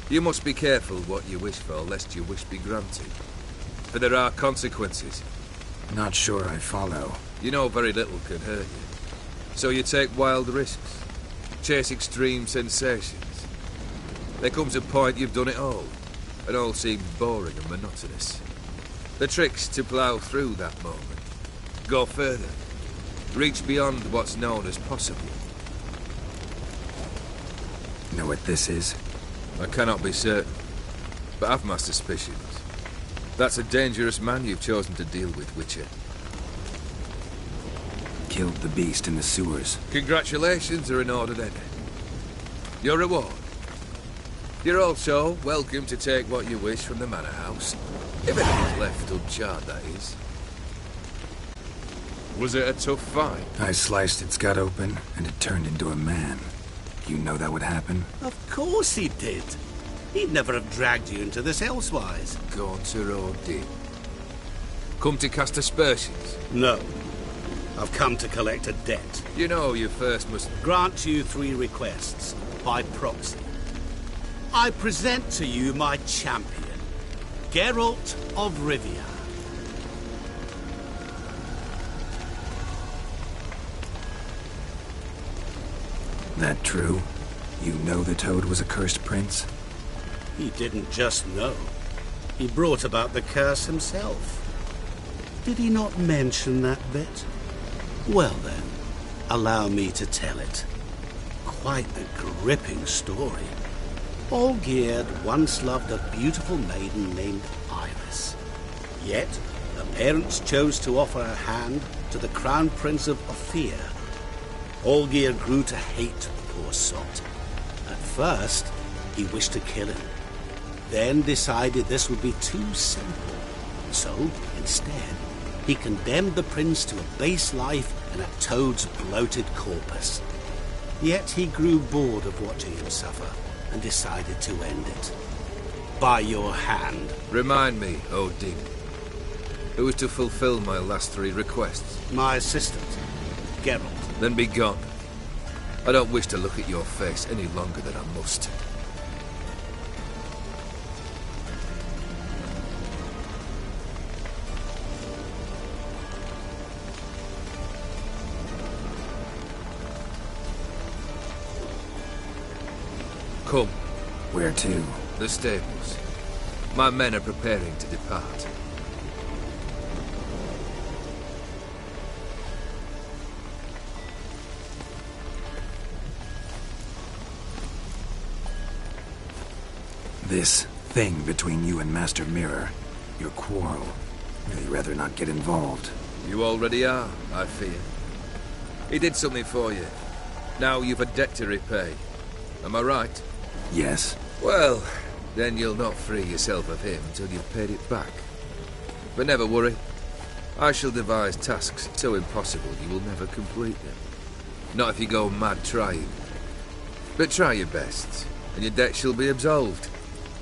You must be careful what you wish for, lest your wish be granted. For there are consequences. Not sure I follow. You know very little can hurt you. So you take wild risks. Chase extreme sensations. There comes a point you've done it all, and all seems boring and monotonous. The trick's to plough through that moment. Go further. Reach beyond what's known as possible. Know what this is? I cannot be certain, but I've my suspicions. That's a dangerous man you've chosen to deal with, Witcher. Killed the beast in the sewers. Congratulations are in order then. Your reward. You're also welcome to take what you wish from the manor house. If anything's left uncharred, that is. Was it a tough fight? I sliced its gut open, and it turned into a man. You know that would happen? Of course he did. He'd never have dragged you into this elsewise. Gaunter or Din? Come to cast aspersions? No. I've come to collect a debt. You know you first must... Grant you 3 requests, by proxy. I present to you my champion, Geralt of Rivia. That true? You know the Toad was a cursed prince? He didn't just know. He brought about the curse himself. Did he not mention that bit? Well then, allow me to tell it. Quite a gripping story. Olgierd once loved a beautiful maiden named Iris. Yet, her parents chose to offer her hand to the Crown Prince of Ophir. Olgierd grew to hate the poor sot. At first, he wished to kill him. Then decided this would be too simple. So, instead, he condemned the prince to a base life in a toad's bloated corpus. Yet he grew bored of watching him suffer and decided to end it. By your hand. Remind me, Odin. Who is to fulfill my last 3 requests? My assistant, Geralt. Then be gone. I don't wish to look at your face any longer than I must. Come. Where to? The stables. My men are preparing to depart. This thing between you and Master Mirror, your quarrel, I'd rather not get involved. You already are, I fear. He did something for you. Now you've a debt to repay. Am I right? Yes. Well, then you'll not free yourself of him till you've paid it back. But never worry. I shall devise tasks so impossible you will never complete them. Not if you go mad trying. But try your best, and your debt shall be absolved,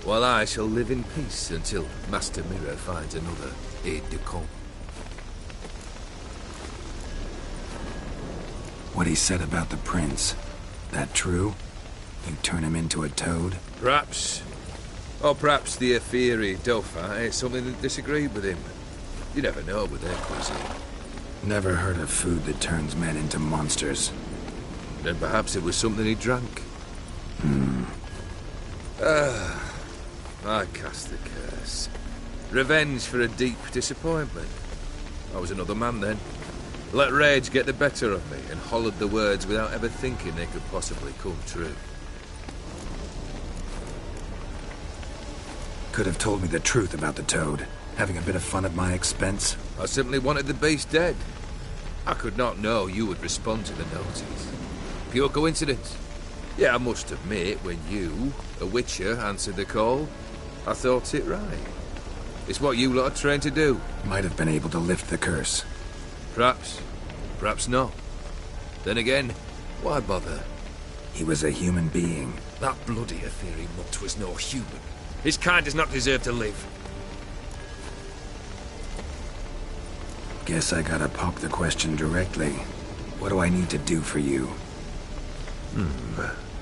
while I shall live in peace until Master Mirror finds another aide-de-camp. What he said about the prince, that true? You turn him into a toad? Perhaps. Or perhaps the Aetheri Dauphin ate something that disagreed with him. You never know with their cuisine. Never heard of food that turns men into monsters. Then perhaps it was something he drank. I cast the curse. Revenge for a deep disappointment. I was another man then. Let rage get the better of me and hollered the words without ever thinking they could possibly come true. Could have told me the truth about the toad, having a bit of fun at my expense. I simply wanted the beast dead. I could not know you would respond to the notice. Pure coincidence. Yeah, I must admit, when you, a witcher, answered the call, I thought it right. It's what you lot are trained to do. Might have been able to lift the curse. Perhaps. Perhaps not. Then again, why bother? He was a human being. That bloody Aetheri mutt was no human. His kind does not deserve to live. Guess I gotta pop the question directly. What do I need to do for you?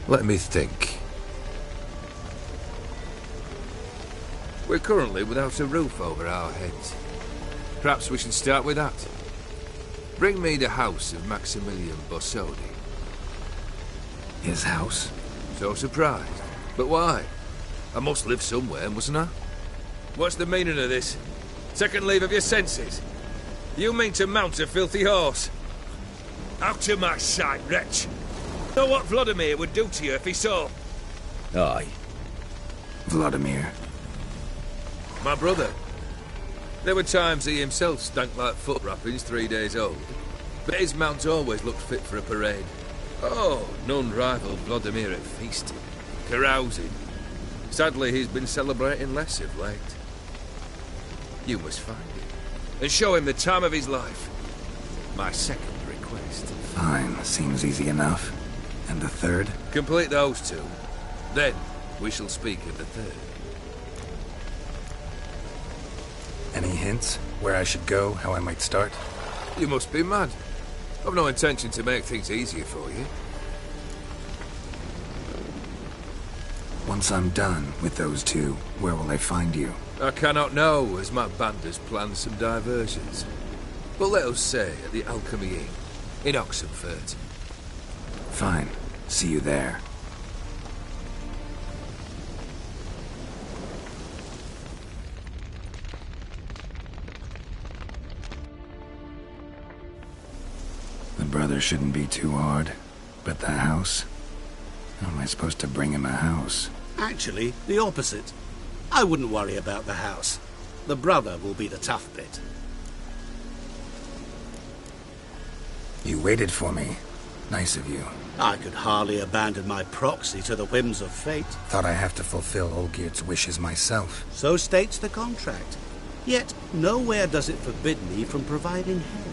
Let me think. We're currently without a roof over our heads. Perhaps we should start with that. Bring me the house of Maximilian Borsodi. His house? So surprised. But why? I must live somewhere, mustn't I? What's the meaning of this? Second leave of your senses? You mean to mount a filthy horse? Out of my sight, wretch! Know what Vladimir would do to you if he saw? Aye. Vladimir. My brother. There were times he himself stank like foot wrappings 3 days old. But his mount always looked fit for a parade. Oh, none rival Vladimir at feasting, carousing. Sadly, he's been celebrating less of late. You must find him, and show him the time of his life. My second request. Fine, seems easy enough. And the third? Complete those two. Then, we shall speak of the third. Any hints? Where I should go? How I might start? You must be mad. I've no intention to make things easier for you. Once I'm done with those two, where will I find you? I cannot know, as my band has planned some diversions. But let us say at the Alchemy Inn, in Oxenfurt. Fine. See you there. The brother shouldn't be too hard. But the house? How am I supposed to bring him a house? Actually, the opposite. I wouldn't worry about the house. The brother will be the tough bit. You waited for me. Nice of you. I could hardly abandon my proxy to the whims of fate. Thought I have to fulfill Olgierd's wishes myself. So states the contract. Yet, nowhere does it forbid me from providing help.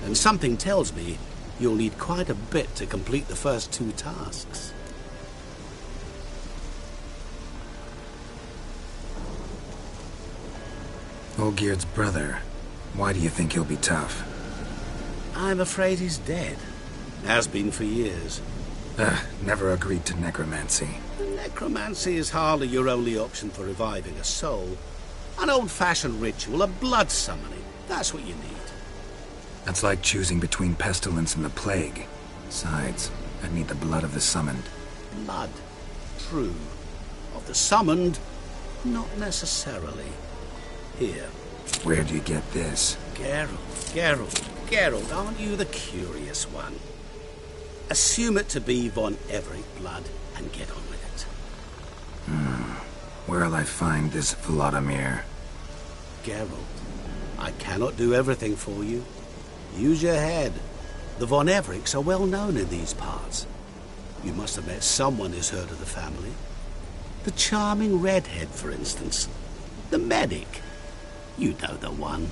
And something tells me you'll need quite a bit to complete the first two tasks. Olgierd's brother. Why do you think he'll be tough? I'm afraid he's dead. Has been for years. Never agreed to necromancy. Necromancy is hardly your only option for reviving a soul. An old-fashioned ritual, a blood summoning. That's what you need. That's like choosing between pestilence and the plague. Besides, I'd need the blood of the summoned. Blood. True. Of the summoned, not necessarily. Here. Where do you get this? Geralt, aren't you the curious one? Assume it to be von Everec blood and get on with it. Where'll I find this Vladimir? Geralt, I cannot do everything for you. Use your head. The von Everecs are well known in these parts. You must have met someone who's heard of the family. The charming redhead, for instance. The medic. You know the one.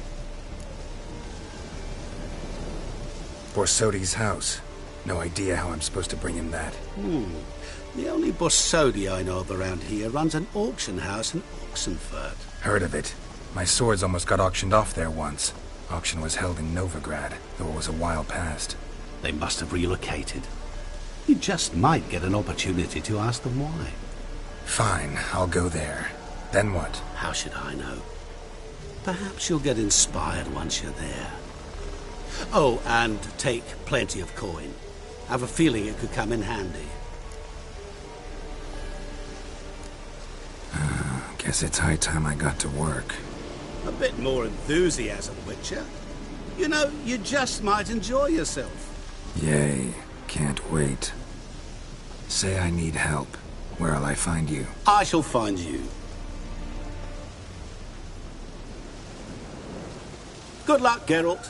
Borsodi's house. No idea how I'm supposed to bring him that. The only Bossodi I know of around here runs an auction house in Oxenfurt. Heard of it. My swords almost got auctioned off there once. Auction was held in Novigrad, though it was a while past. They must have relocated. You just might get an opportunity to ask them why. Fine, I'll go there. Then what? How should I know? Perhaps you'll get inspired once you're there. Oh, and take plenty of coin. I have a feeling it could come in handy. Guess it's high time I got to work. A bit more enthusiasm, Witcher. You know, you just might enjoy yourself. Yay. Can't wait. Say I need help. Where'll I find you? I shall find you. Good luck, Geralt.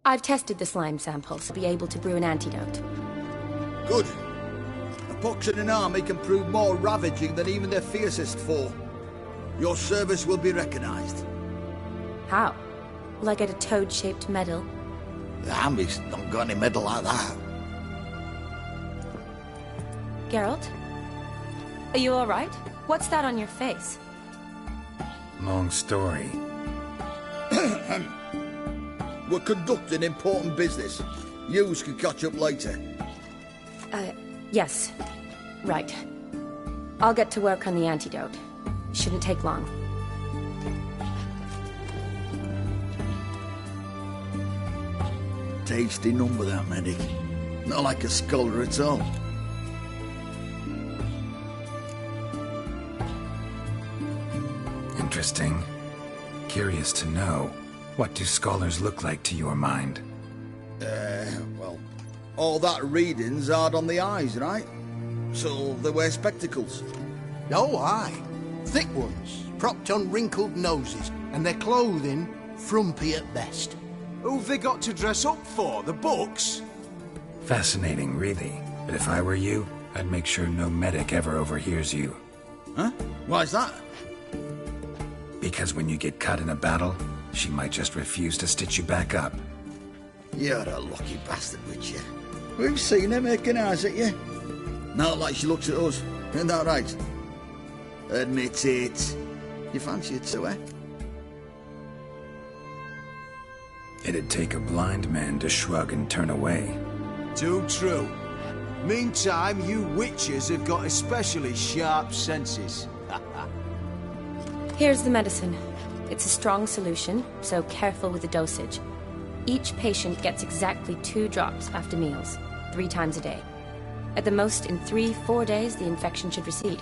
I've tested the slime samples to be able to brew an antidote. Good. A pox in an army can prove more ravaging than even their fiercest foe. Your service will be recognized. How? Will I get a toad-shaped medal? The army's not got any medal like that. Geralt? Are you alright? What's that on your face? Long story. We're conducting important business. Yous can catch up later. Yes. Right. I'll get to work on the antidote. Shouldn't take long. Tasty number, that medic. Not like a scholar at all. Interesting. Curious to know. What do scholars look like to your mind? Well, all that reading's hard on the eyes, right? So they wear spectacles. Oh, aye. Thick ones, propped on wrinkled noses, and their clothing frumpy at best. Who've they got to dress up for? The books? Fascinating, really. But if I were you, I'd make sure no medic ever overhears you. Huh? Why's that? Because when you get cut in a battle, she might just refuse to stitch you back up. You're a lucky bastard, Witcher. We've seen her making eyes at you. Not like she looks at us. Isn't that right? Admit it. You fancy it too, eh? It'd take a blind man to shrug and turn away. Too true. Meantime, you witches have got especially sharp senses. Here's the medicine. It's a strong solution, so careful with the dosage. Each patient gets exactly 2 drops after meals, 3 times a day. At the most, in 3-4 days, the infection should recede.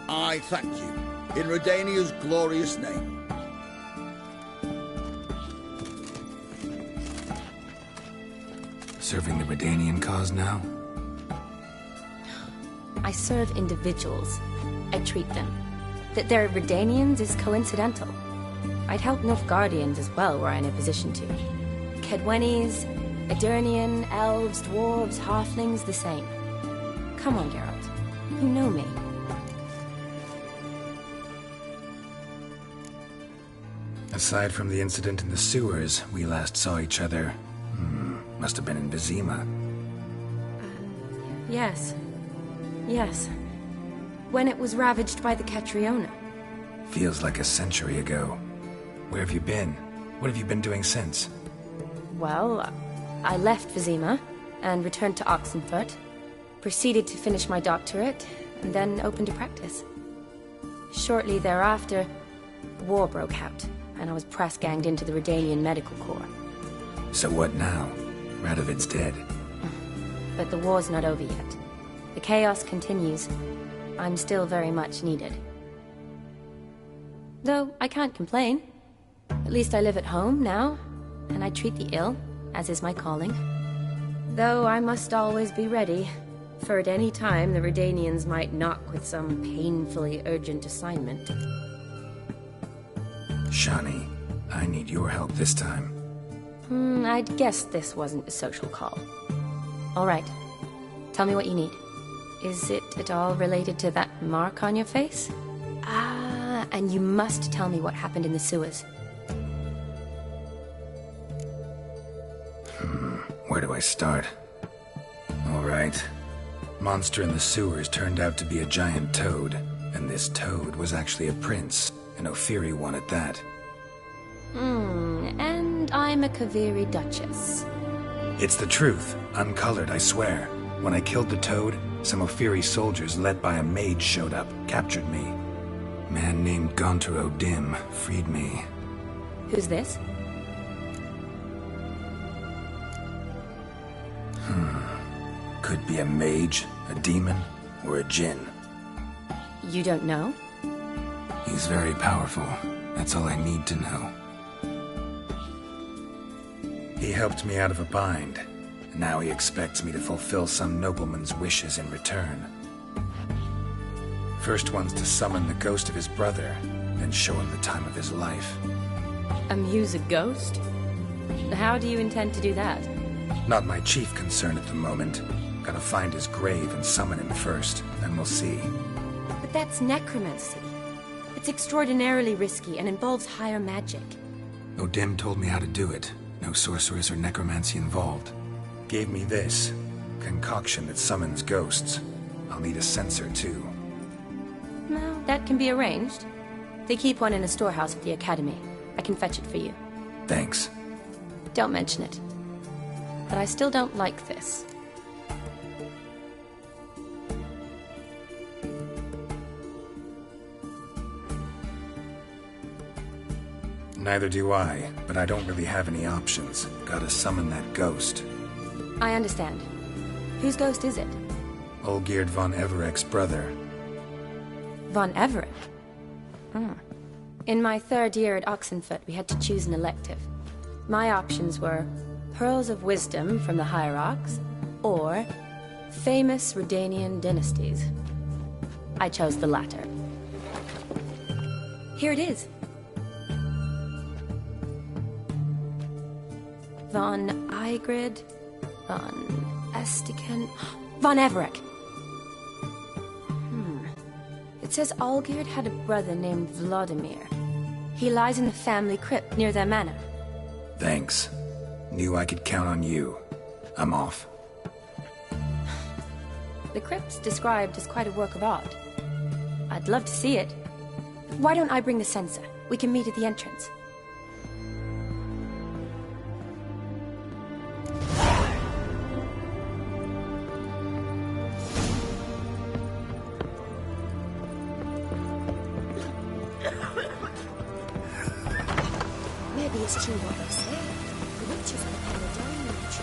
I thank you. In Redania's glorious name. Serving the Redanian cause now? I serve individuals. I treat them. That they're Redanians is coincidental. I'd help Nilfgaardians as well were I in a position to. Kedwenis, Edirnian, elves, dwarves, halflings, the same. Come on, Geralt. You know me. Aside from the incident in the sewers, we last saw each other. Must have been in Vizima. Yes. Yes. When it was ravaged by the Catriona. Feels like a century ago. Where have you been? What have you been doing since? Well, I left Vizima and returned to Oxenfurt, proceeded to finish my doctorate, and then opened a practice. Shortly thereafter, war broke out, and I was press-ganged into the Redanian Medical Corps. So what now? Radovid's dead. But the war's not over yet. The chaos continues. I'm still very much needed. Though I can't complain. At least I live at home now, and I treat the ill, as is my calling. Though I must always be ready, for at any time the Redanians might knock with some painfully urgent assignment. Shani, I need your help this time. I'd guessed this wasn't a social call. All right. Tell me what you need. Is it at all related to that mark on your face? Ah, and you must tell me what happened in the sewers. Where do I start? All right. Monster in the sewers turned out to be a giant toad, and this toad was actually a prince, an Ophiri one at that. And I'm a Kaviri Duchess. It's the truth, uncolored, I swear. When I killed the toad, some Ophiri soldiers led by a mage showed up, captured me. A man named Gontaro Dim freed me. Who's this? Could be a mage, a demon, or a djinn. You don't know? He's very powerful. That's all I need to know. He helped me out of a bind. Now he expects me to fulfill some nobleman's wishes in return. First one's to summon the ghost of his brother, and show him the time of his life. Amuse a ghost? How do you intend to do that? Not my chief concern at the moment. Gotta find his grave and summon him first, then we'll see. But that's necromancy. It's extraordinarily risky and involves higher magic. Odim told me how to do it. No sorceress or necromancy involved. Gave me this concoction that summons ghosts. I'll need a censer too. Well, that can be arranged. They keep one in a storehouse at the academy. I can fetch it for you. Thanks. Don't mention it. But I still don't like this. Neither do I, but I don't really have any options. Gotta summon that ghost. I understand. Whose ghost is it? Olgierd von Everek's brother. Von Everek? In my third year at Oxenfurt, we had to choose an elective. My options were Pearls of Wisdom from the Hierarchs, or Famous Redanian Dynasties. I chose the latter. Here it is. Von Igrid, Von Estiken, Von Everek. It says Olgierd had a brother named Vladimir. He lies in the family crypt near their manor. Thanks. Knew I could count on you. I'm off. The crypt's described as quite a work of art. I'd love to see it. Why don't I bring the censer? We can meet at the entrance. Maybe it's true what they say. The witches prepare a deluge.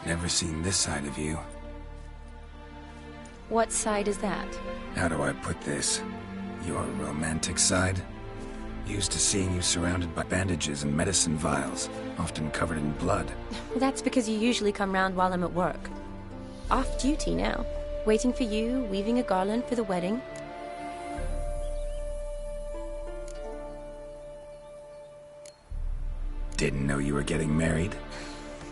Never seen this side of you. What side is that? How do I put this? Your romantic side? Used to seeing you surrounded by bandages and medicine vials, often covered in blood. Well, that's because you usually come round while I'm at work. Off duty now. Waiting for you, weaving a garland for the wedding. Didn't know you were getting married?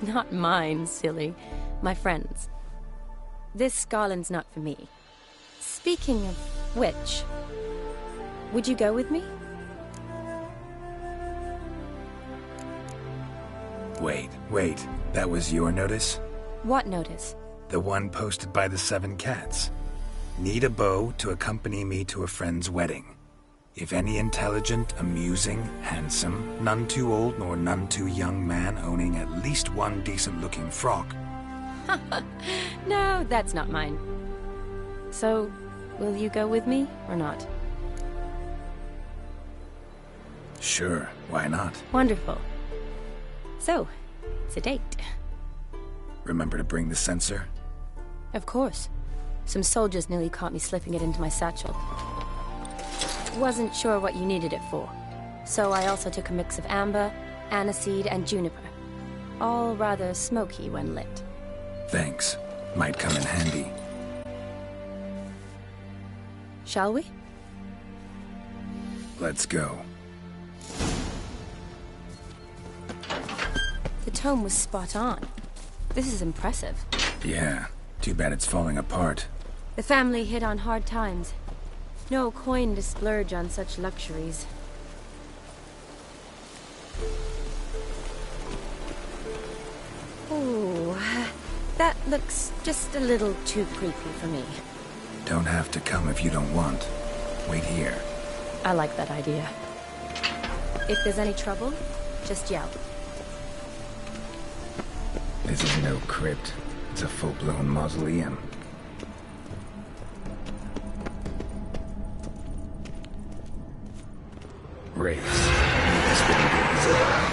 Not mine, silly. My friend's. This garland's not for me. Speaking of which, would you go with me? Wait. That was your notice? What notice? The one posted by the 7 Cats. Need a beau to accompany me to a friend's wedding. If any intelligent, amusing, handsome, none too old nor none too young man owning at least one decent-looking frock. No, that's not mine. So, will you go with me, or not? Sure, why not? Wonderful. So, it's a date. Remember to bring the censer? Of course. Some soldiers nearly caught me slipping it into my satchel. Wasn't sure what you needed it for, so I also took a mix of amber, aniseed, and juniper. All rather smoky when lit. Thanks. Might come in handy. Shall we? Let's go. The tome was spot on. This is impressive. Yeah, too bad it's falling apart. The family hit on hard times. No coin to splurge on such luxuries. Ooh, that looks just a little too creepy for me. Don't have to come if you don't want. Wait here. I like that idea. If there's any trouble, just yell. This is no crypt. It's a full-blown mausoleum. Wraiths. This wouldn't be easy.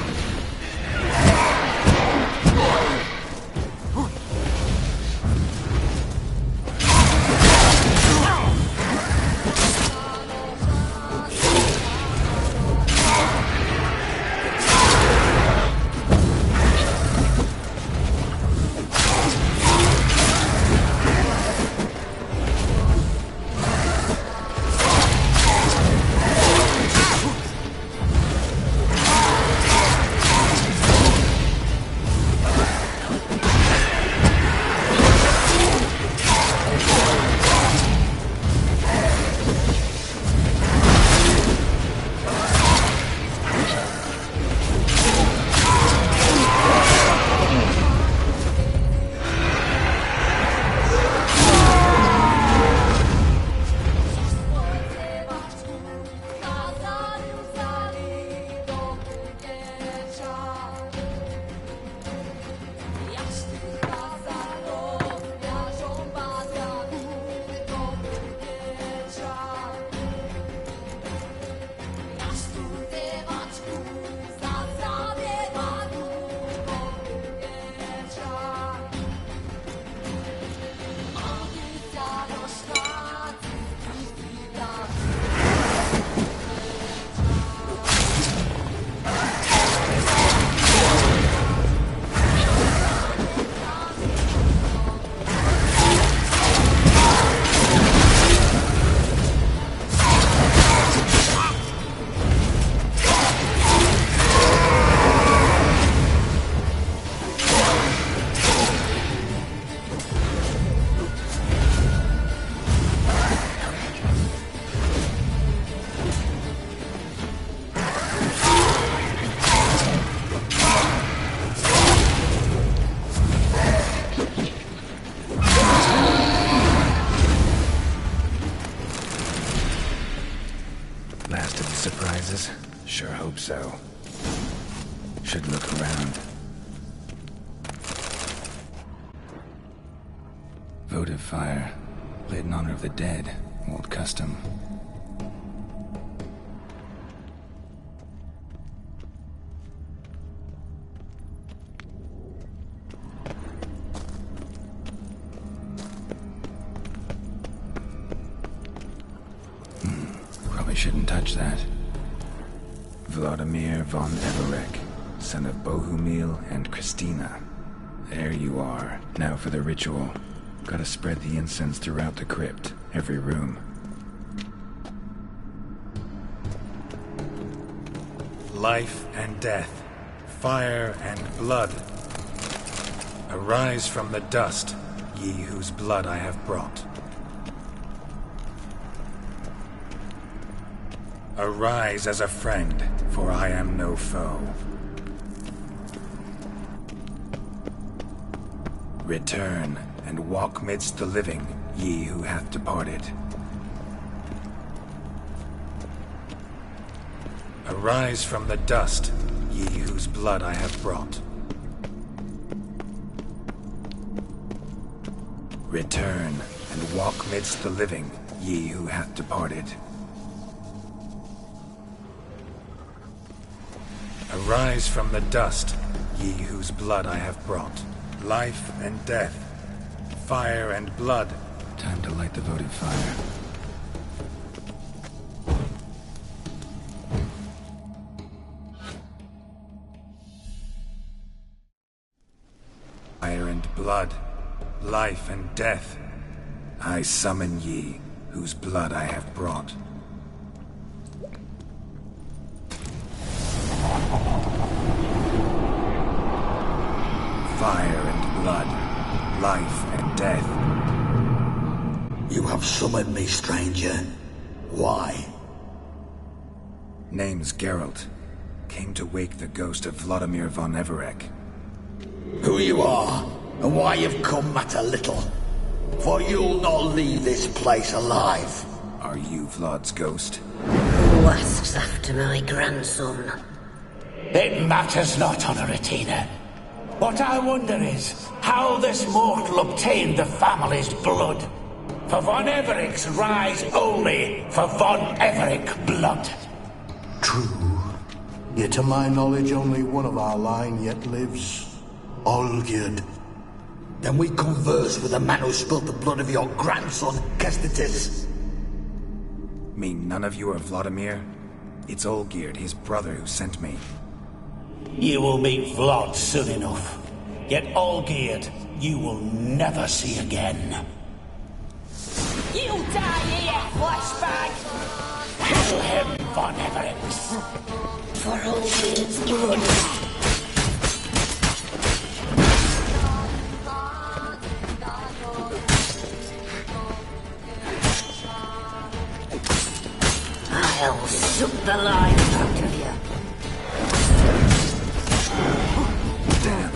Surprises? Sure hope so. Should look around. Votive fire. Lit in honor of the dead. Old custom. shouldn't touch that. Vladimir von Everec, son of Bohumil and Christina. There you are. Now for the ritual. Gotta spread the incense throughout the crypt, every room. Life and death, fire and blood. Arise from the dust, ye whose blood I have brought. Arise as a friend, for I am no foe. Return and walk midst the living, ye who hath departed. Arise from the dust, ye whose blood I have brought. Return and walk midst the living, ye who hath departed. Arise from the dust, ye whose blood I have brought. Life and death, fire and blood. Time to light the votive fire. Fire and blood, life and death. I summon ye, whose blood I have brought. Fire and blood, life and death. You have summoned me, stranger. Why? Name's Geralt. Came to wake the ghost of Vladimir von Everec. Who you are, and why you've come matter little. For you'll not leave this place alive. Are you Vlad's ghost? Who asks after my grandson? It matters not, Honoratina. What I wonder is how this mortal obtained the family's blood. For von Everec's rise only for von Everec blood. True. Yet to my knowledge, only one of our line yet lives. Olgierd. Then we converse with the man who spilled the blood of your grandson, Kestetis. Mean none of you are Vladimir? It's Olgierd, his brother, who sent me. You will meet Vlad soon enough. Yet Olgierd, you will never see again. You die here, flashbag! Kill him, von Everec. For Olgierd's blood. I'll suck the life out of you. Damn.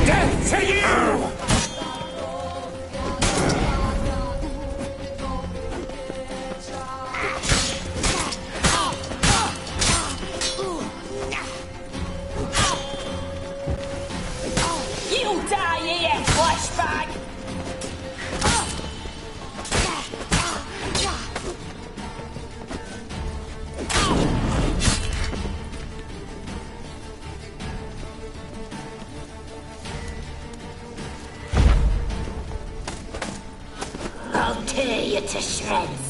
Death to you! You die here, flashbag! I'll tear you to shreds.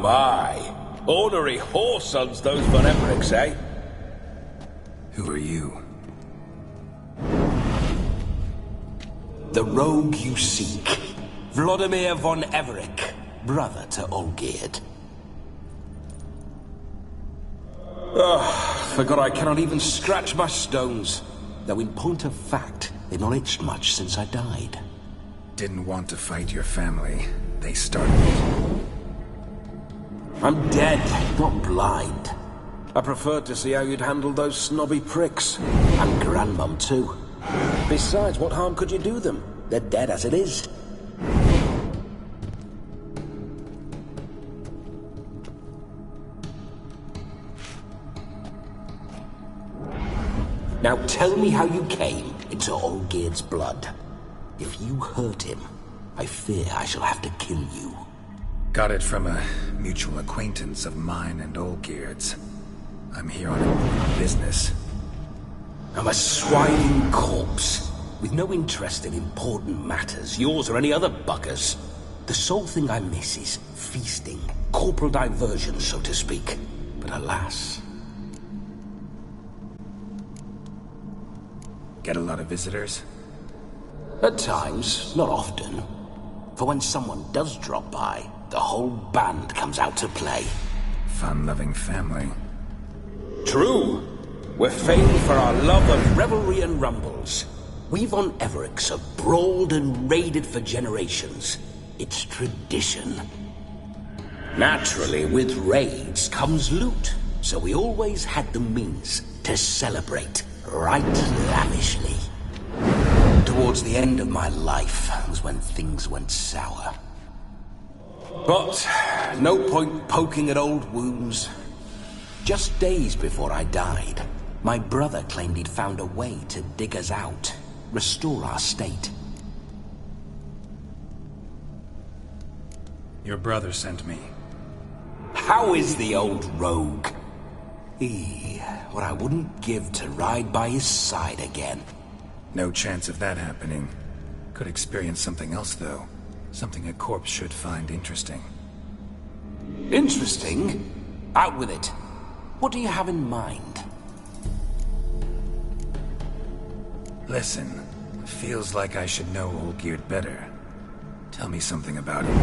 My. Ornery whoresons those von Everecs, eh? Who are you? The rogue you seek. Vladimir von Everec, brother to Olgierd. Forgot I cannot even scratch my stones. though in point of fact, they've not itched much since I died. Didn't want to fight your family. They started it. I'm dead, not blind. I preferred to see how you'd handle those snobby pricks. And Grandmum, too. Besides, what harm could you do them? They're dead as it is. Now tell me how you came into Olgierd's blood. If you hurt him, I fear I shall have to kill you. Got it from a mutual acquaintance of mine and Olgierd's. I'm here on important business. I'm a swiding corpse, with no interest in important matters, yours or any other buggers. The sole thing I miss is feasting, corporal diversion, so to speak. But alas... Get a lot of visitors? At times, not often. For when someone does drop by, the whole band comes out to play. Fun-loving family. True. We're famed for our love of revelry and rumbles. We've on Everix have brawled and raided for generations. It's tradition. Naturally, with raids comes loot, so we always had the means to celebrate right lavishly. Towards the end of my life was when things went sour. But no point poking at old wounds. Just days before I died, my brother claimed he'd found a way to dig us out, restore our state. Your brother sent me. How is the old rogue? What I wouldn't give to ride by his side again. No chance of that happening. Could experience something else, though. Something a corpse should find interesting. Interesting? Out with it. What do you have in mind? Listen, feels like I should know Olgierd better. Tell me something about him.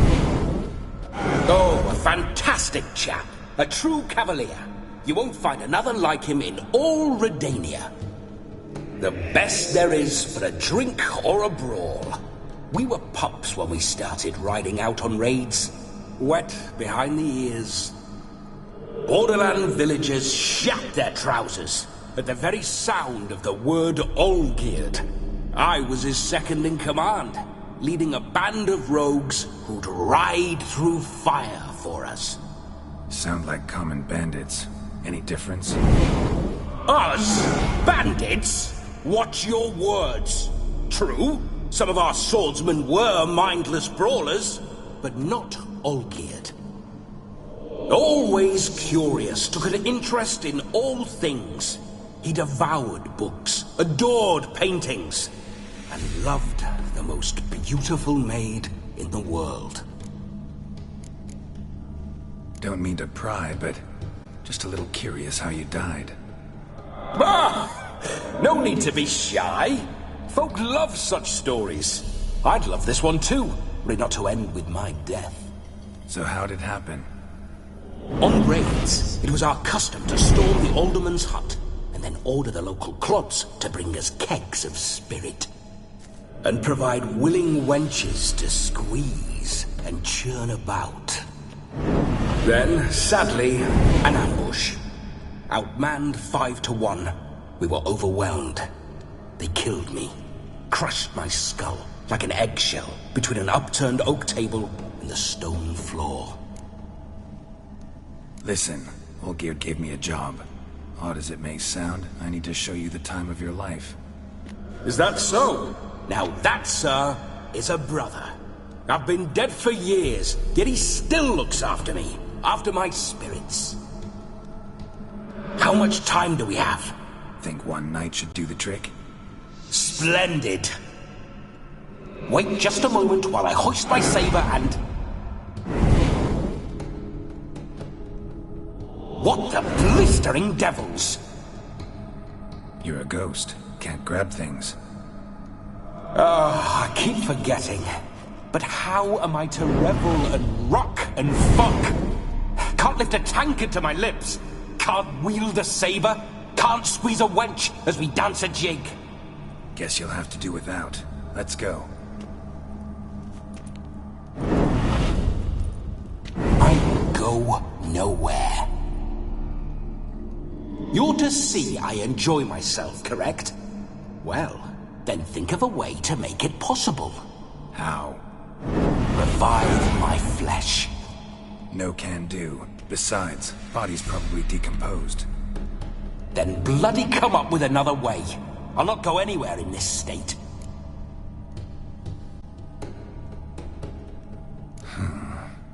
Oh, a fantastic chap. A true cavalier. You won't find another like him in all Redania. The best there is for a drink or a brawl. We were pups when we started riding out on raids. Wet behind the ears. Borderland villagers shat their trousers at the very sound of the word Olgierd. I was his second in command, leading a band of rogues who'd ride through fire for us. Sound like common bandits. Any difference? Us? Bandits? Watch your words. True, some of our swordsmen were mindless brawlers, but not Olgierd. Always curious, took an interest in all things. He devoured books, adored paintings, and loved the most beautiful maid in the world. Don't mean to pry, but just a little curious how you died. Ah! No need to be shy. Folk love such stories. I'd love this one too, were it not to end with my death. So how'd it happen? On raids, it was our custom to storm the alderman's hut, and then order the local clods to bring us kegs of spirit. And provide willing wenches to squeeze and churn about. Then, sadly, an ambush. Outmanned 5-1. We were overwhelmed. They killed me. Crushed my skull like an eggshell between an upturned oak table and the stone floor. Listen, Olgierd gave me a job. Odd as it may sound, I need to show you the time of your life. Is that so? Now that, sir, is a brother. I've been dead for years, yet he still looks after me, after my spirits. How much time do we have? Think one night should do the trick? Splendid. Wait just a moment while I hoist my saber and... What the blistering devils? You're a ghost. Can't grab things. I keep forgetting. But how am I to revel and rock and fuck? Can't lift a tankard to my lips. Can't wield a saber. Can't squeeze a wench as we dance a jig. Guess you'll have to do without. Let's go. I will go nowhere. You're to see I enjoy myself, correct? Well, then think of a way to make it possible. How? Revive my flesh. No can do. Besides, body's probably decomposed. Then bloody come up with another way. I'll not go anywhere in this state.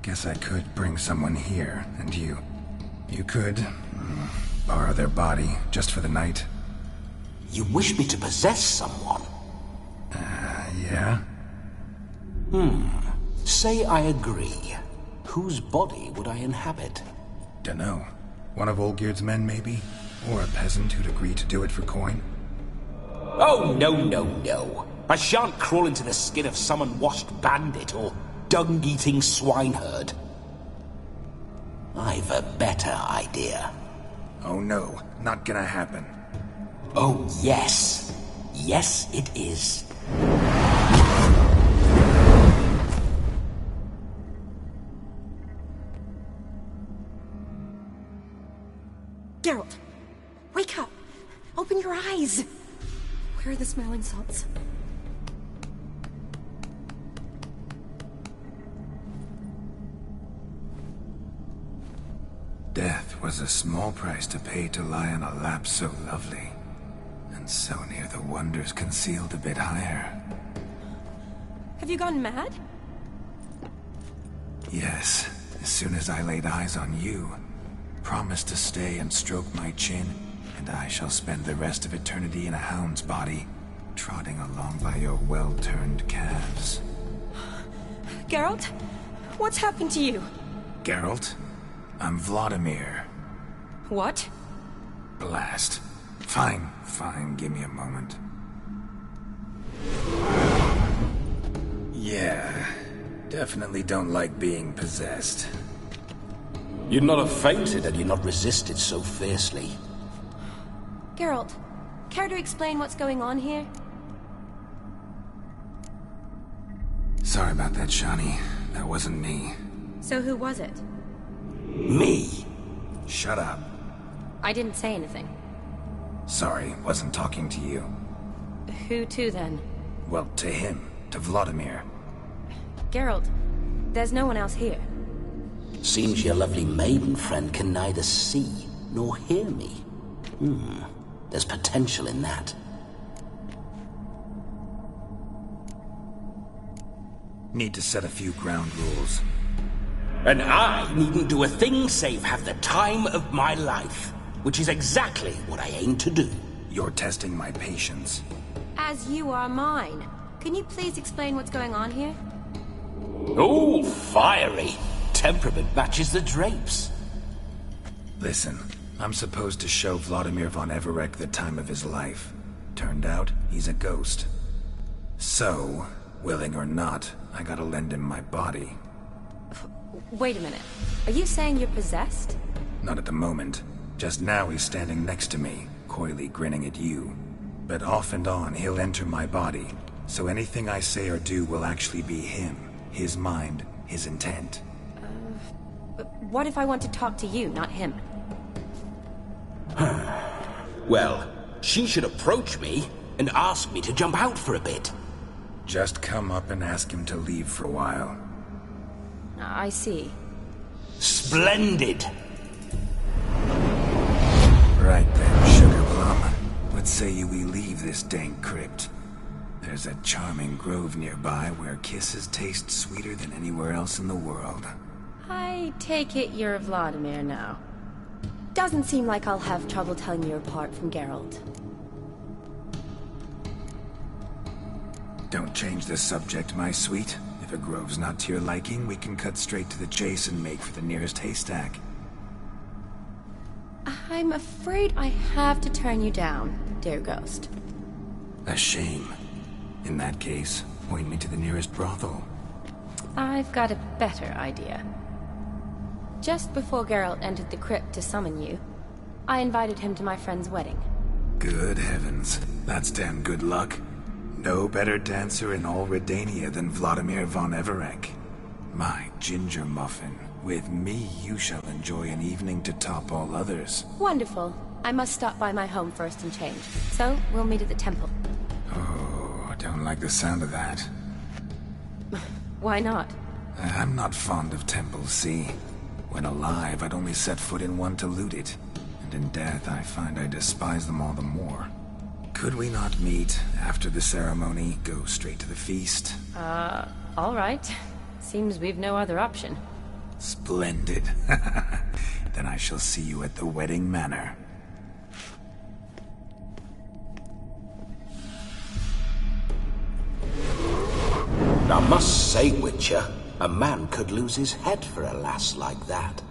Guess I could bring someone here, and you could borrow their body just for the night. You wish me to possess someone? Yeah? Say I agree. Whose body would I inhabit? Dunno. One of Olgierd's men, maybe? Or a peasant who'd agree to do it for coin? Oh, no. I shan't crawl into the skin of some unwashed bandit or dung-eating swineherd. I've a better idea. Oh no, not gonna happen. Oh, yes. Yes, it is. Geralt, wake up! Open your eyes! Where are the smelling salts? Death was a small price to pay to lie on a lap so lovely, and so near the wonders concealed a bit higher. Have you gone mad? Yes, as soon as I laid eyes on you, promise to stay and stroke my chin, and I shall spend the rest of eternity in a hound's body, trotting along by your well-turned calves. Geralt? What's happened to you? Geralt? I'm Vladimir. What? Blast. Fine, give me a moment. Yeah, definitely don't like being possessed. You'd not have fainted had you not resisted so fiercely. Geralt, care to explain what's going on here? Sorry about that, Shani. That wasn't me. So who was it? Me. Shut up. I didn't say anything. Sorry, wasn't talking to you. Who to then? Well, to him. To Vladimir. Geralt, there's no one else here. Seems your lovely maiden friend can neither see nor hear me. There's potential in that. Need to set a few ground rules. And I needn't do a thing save have the time of my life, which is exactly what I aim to do. You're testing my patience. As you are mine. Can you please explain what's going on here? Oh, fiery. Temperament matches the drapes. Listen, I'm supposed to show Vladimir von Everec the time of his life. Turned out, he's a ghost. So, willing or not, I gotta lend him my body. Wait a minute. Are you saying you're possessed? Not at the moment. Just now he's standing next to me, coyly grinning at you. But off and on, he'll enter my body. So anything I say or do will actually be him. His mind, his intent. What if I want to talk to you, not him? Well, she should approach me and ask me to jump out for a bit. Just come up and ask him to leave for a while. I see. Splendid! Right then, Sugar Plum. What say you we leave this dank crypt? There's a charming grove nearby where kisses taste sweeter than anywhere else in the world. I take it you're Vladimir now. Doesn't seem like I'll have trouble telling you apart from Geralt. Don't change the subject, my sweet. If a grove's not to your liking, we can cut straight to the chase and make for the nearest haystack. I'm afraid I have to turn you down, dear ghost. A shame. In that case, point me to the nearest brothel. I've got a better idea. Just before Geralt entered the crypt to summon you, I invited him to my friend's wedding. Good heavens. That's damn good luck. No better dancer in all Redania than Vladimir von Everec. My ginger muffin. With me, you shall enjoy an evening to top all others. Wonderful. I must stop by my home first and change. So, we'll meet at the temple. Oh, I don't like the sound of that. Why not? I'm not fond of temples, see? When alive, I'd only set foot in one to loot it. And in death, I find I despise them all the more. Could we not meet after the ceremony, go straight to the feast? All right. Seems we've no other option. Splendid. Then I shall see you at the wedding manor. I must say, Witcher, a man could lose his head for a lass like that.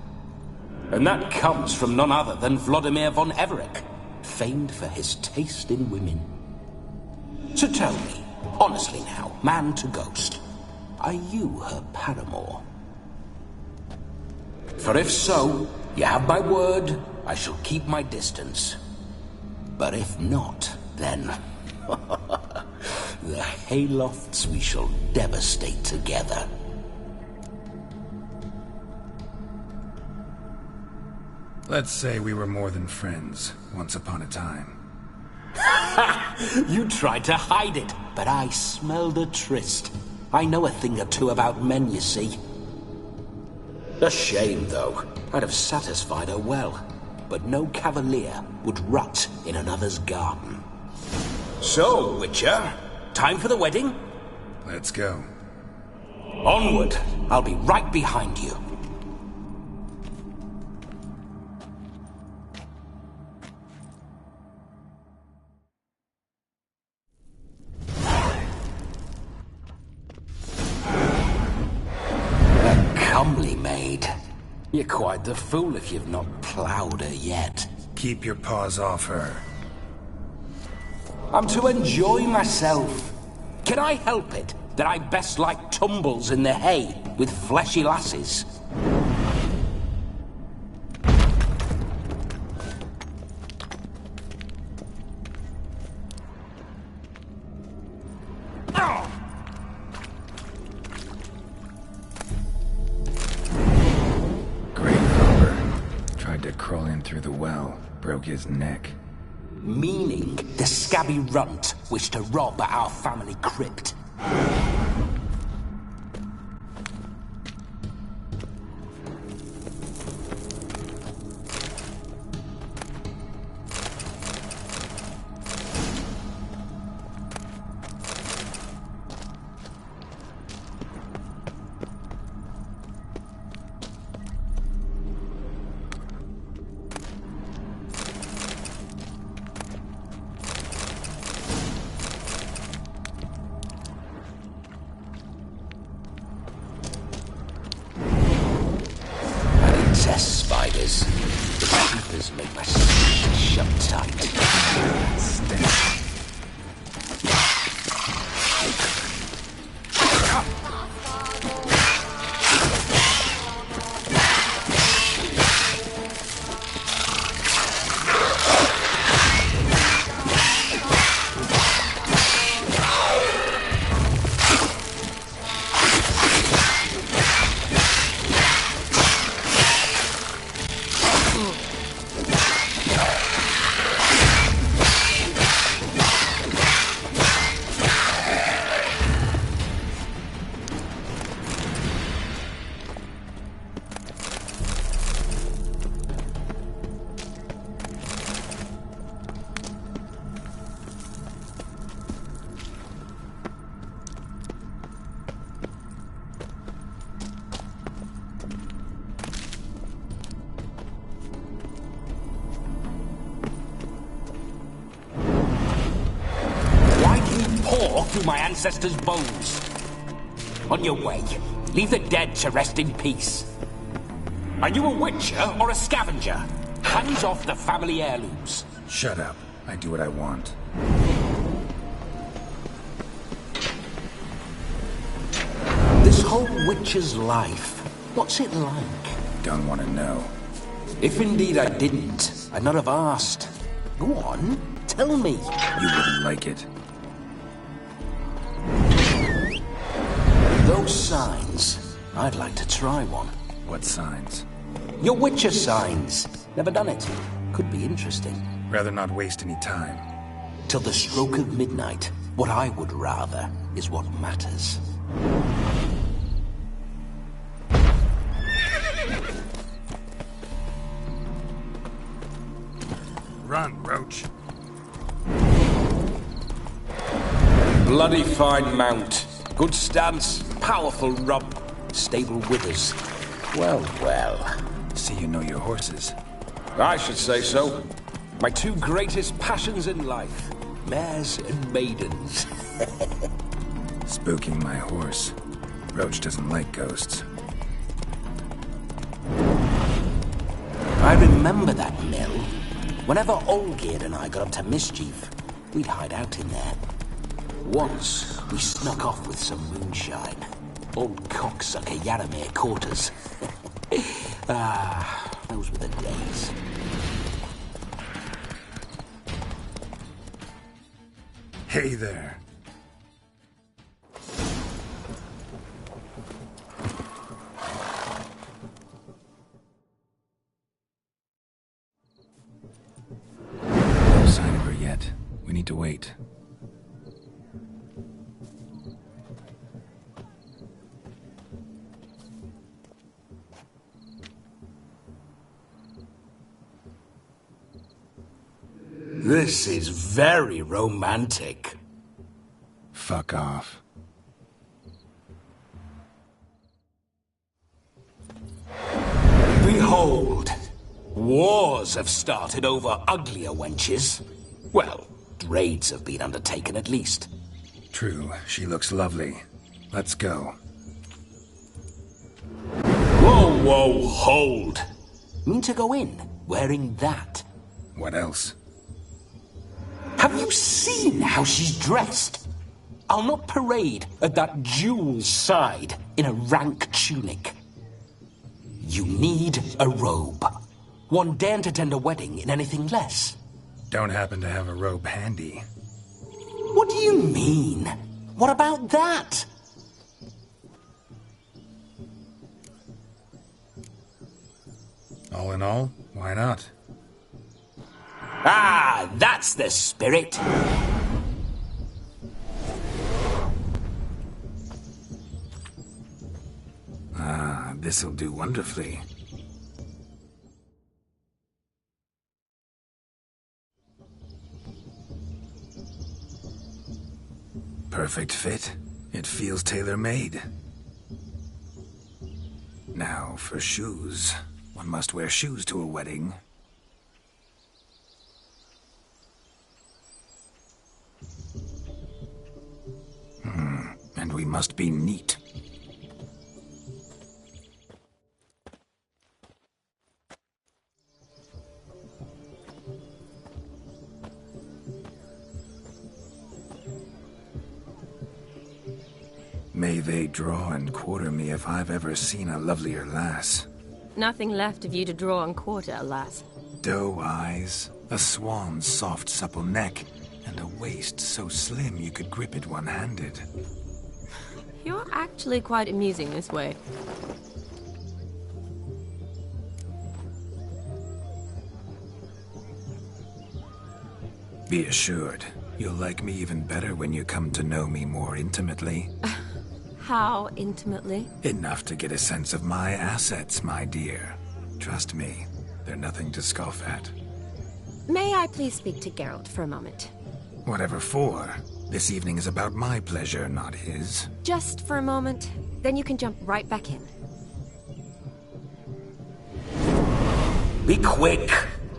And that comes from none other than Vladimir von Everec, famed for his taste in women. So tell me, honestly now, man to ghost, are you her paramour? For if so, you have my word, I shall keep my distance. But if not, then... the haylofts we shall devastate together. Let's say we were more than friends, once upon a time. Ha! You tried to hide it, but I smelled a tryst. I know a thing or two about men, you see. A shame, though. I'd have satisfied her well, but no cavalier would rot in another's garden. So, Witcher, time for the wedding? Let's go. Onward! I'll be right behind you. A comely maid. You're quite the fool if you've not ploughed her yet. Keep your paws off her. I'm to enjoy myself. Can I help it that I best like tumbles in the hay with fleshy lasses? Great robber. Tried to crawl in through the well, broke his neck. Meaning the scabby runt wished to rob our family crypt. Spiders. Creepers make my skin shut tight. Through my ancestors' bones. On your way, leave the dead to rest in peace. Are you a witcher or a scavenger? Hands off the family heirlooms. Shut up. I do what I want. This whole witcher's life, what's it like? Don't want to know. If indeed I didn't, I'd not have asked. Go on, tell me. You wouldn't like it. Those signs, I'd like to try one. What signs? Your Witcher signs. Never done it. Could be interesting. Rather not waste any time. Till the stroke of midnight, what I would rather is what matters. Run, Roach. Bloody fine mount. Good stance, powerful rump, stable withers. Well, well. See you know your horses. I should say so. My two greatest passions in life. Mares and maidens. Spooking my horse. Roach doesn't like ghosts. I remember that mill. Whenever Olgerd and I got up to mischief, we'd hide out in there. Once, we snuck off with some moonshine. Old cocksucker Yaramir caught us. Those were the days. Hey there. No sign of her yet. We need to wait. This is very romantic. Fuck off. Behold, wars have started over uglier wenches. Well, raids have been undertaken at least. True, she looks lovely. Let's go. Whoa, whoa, hold. Mean to go in, wearing that? What else? Have you seen how she's dressed? I'll not parade at that jewel's side in a rank tunic. You need a robe. One daren't attend a wedding in anything less. Don't happen to have a robe handy. What do you mean? What about that? All in all, why not? Ah, that's the spirit. Ah, this'll do wonderfully. Perfect fit. It feels tailor-made. Now, for shoes. One must wear shoes to a wedding. And we must be neat. May they draw and quarter me if I've ever seen a lovelier lass. Nothing left of you to draw and quarter, alas. Doe eyes, a swan's soft supple neck, and a waist so slim you could grip it one-handed. You're actually quite amusing this way. Be assured, you'll like me even better when you come to know me more intimately. How intimately? Enough to get a sense of my assets, my dear. Trust me, they're nothing to scoff at. May I please speak to Geralt for a moment? Whatever for. This evening is about my pleasure, not his. Just for a moment, then you can jump right back in. Be quick!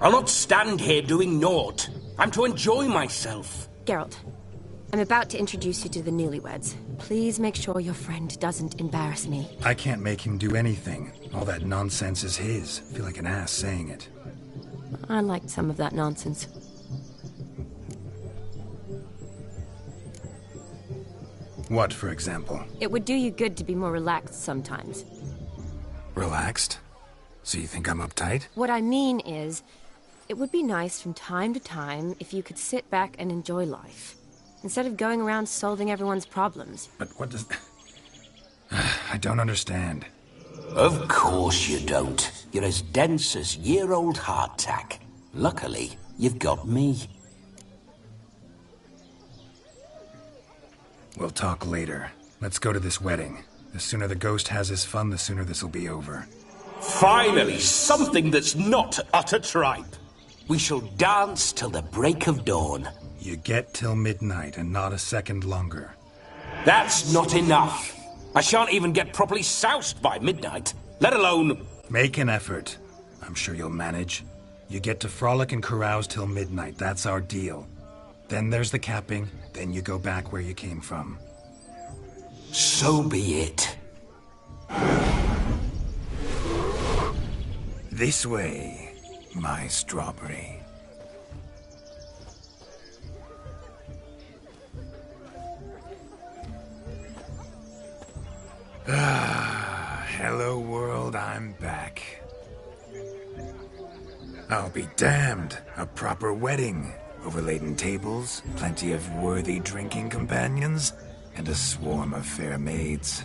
I'll not stand here doing naught. I'm to enjoy myself. Geralt, I'm about to introduce you to the newlyweds. Please make sure your friend doesn't embarrass me. I can't make him do anything. All that nonsense is his. I feel like an ass saying it. I liked some of that nonsense. What, for example? It would do you good to be more relaxed sometimes. Relaxed? So you think I'm uptight? What I mean is, it would be nice from time to time if you could sit back and enjoy life, instead of going around solving everyone's problems. But what does... I don't understand. Of course you don't. You're as dense as year-old hardtack. Luckily, you've got me. We'll talk later. Let's go to this wedding. The sooner the ghost has his fun, the sooner this'll be over. Finally, something that's not utter tripe. We shall dance till the break of dawn. You get till midnight and not a second longer. That's not enough. I shan't even get properly soused by midnight, let alone... Make an effort. I'm sure you'll manage. You get to frolic and carouse till midnight, that's our deal. Then there's the capping, then you go back where you came from. So be it. This way, my strawberry. Hello world, I'm back. I'll be damned. A proper wedding. Overladen tables, plenty of worthy drinking companions, and a swarm of fair maids.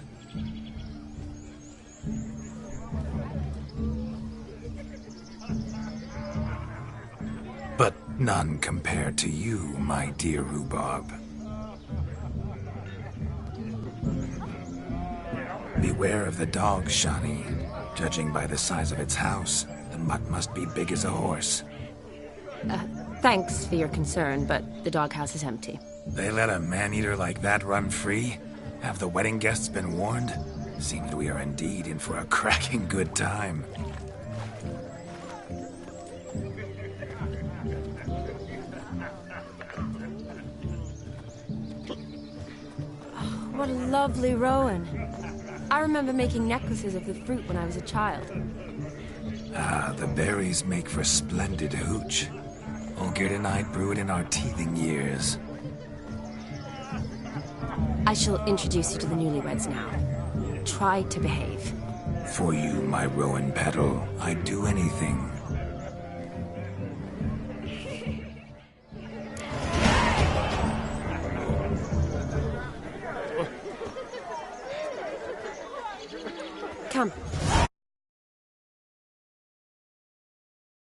But none compared to you, my dear rhubarb. Beware of the dog, Shani. Judging by the size of its house, the mutt must be big as a horse. Thanks for your concern, but the doghouse is empty. They let a man-eater like that run free? Have the wedding guests been warned? Seems we are indeed in for a cracking good time. What a lovely rowan. I remember making necklaces of the fruit when I was a child. Ah, the berries make for splendid hooch. Olgierd and I brewed in our teething years. I shall introduce you to the newlyweds now. Try to behave. For you, my rowan petal, I'd do anything.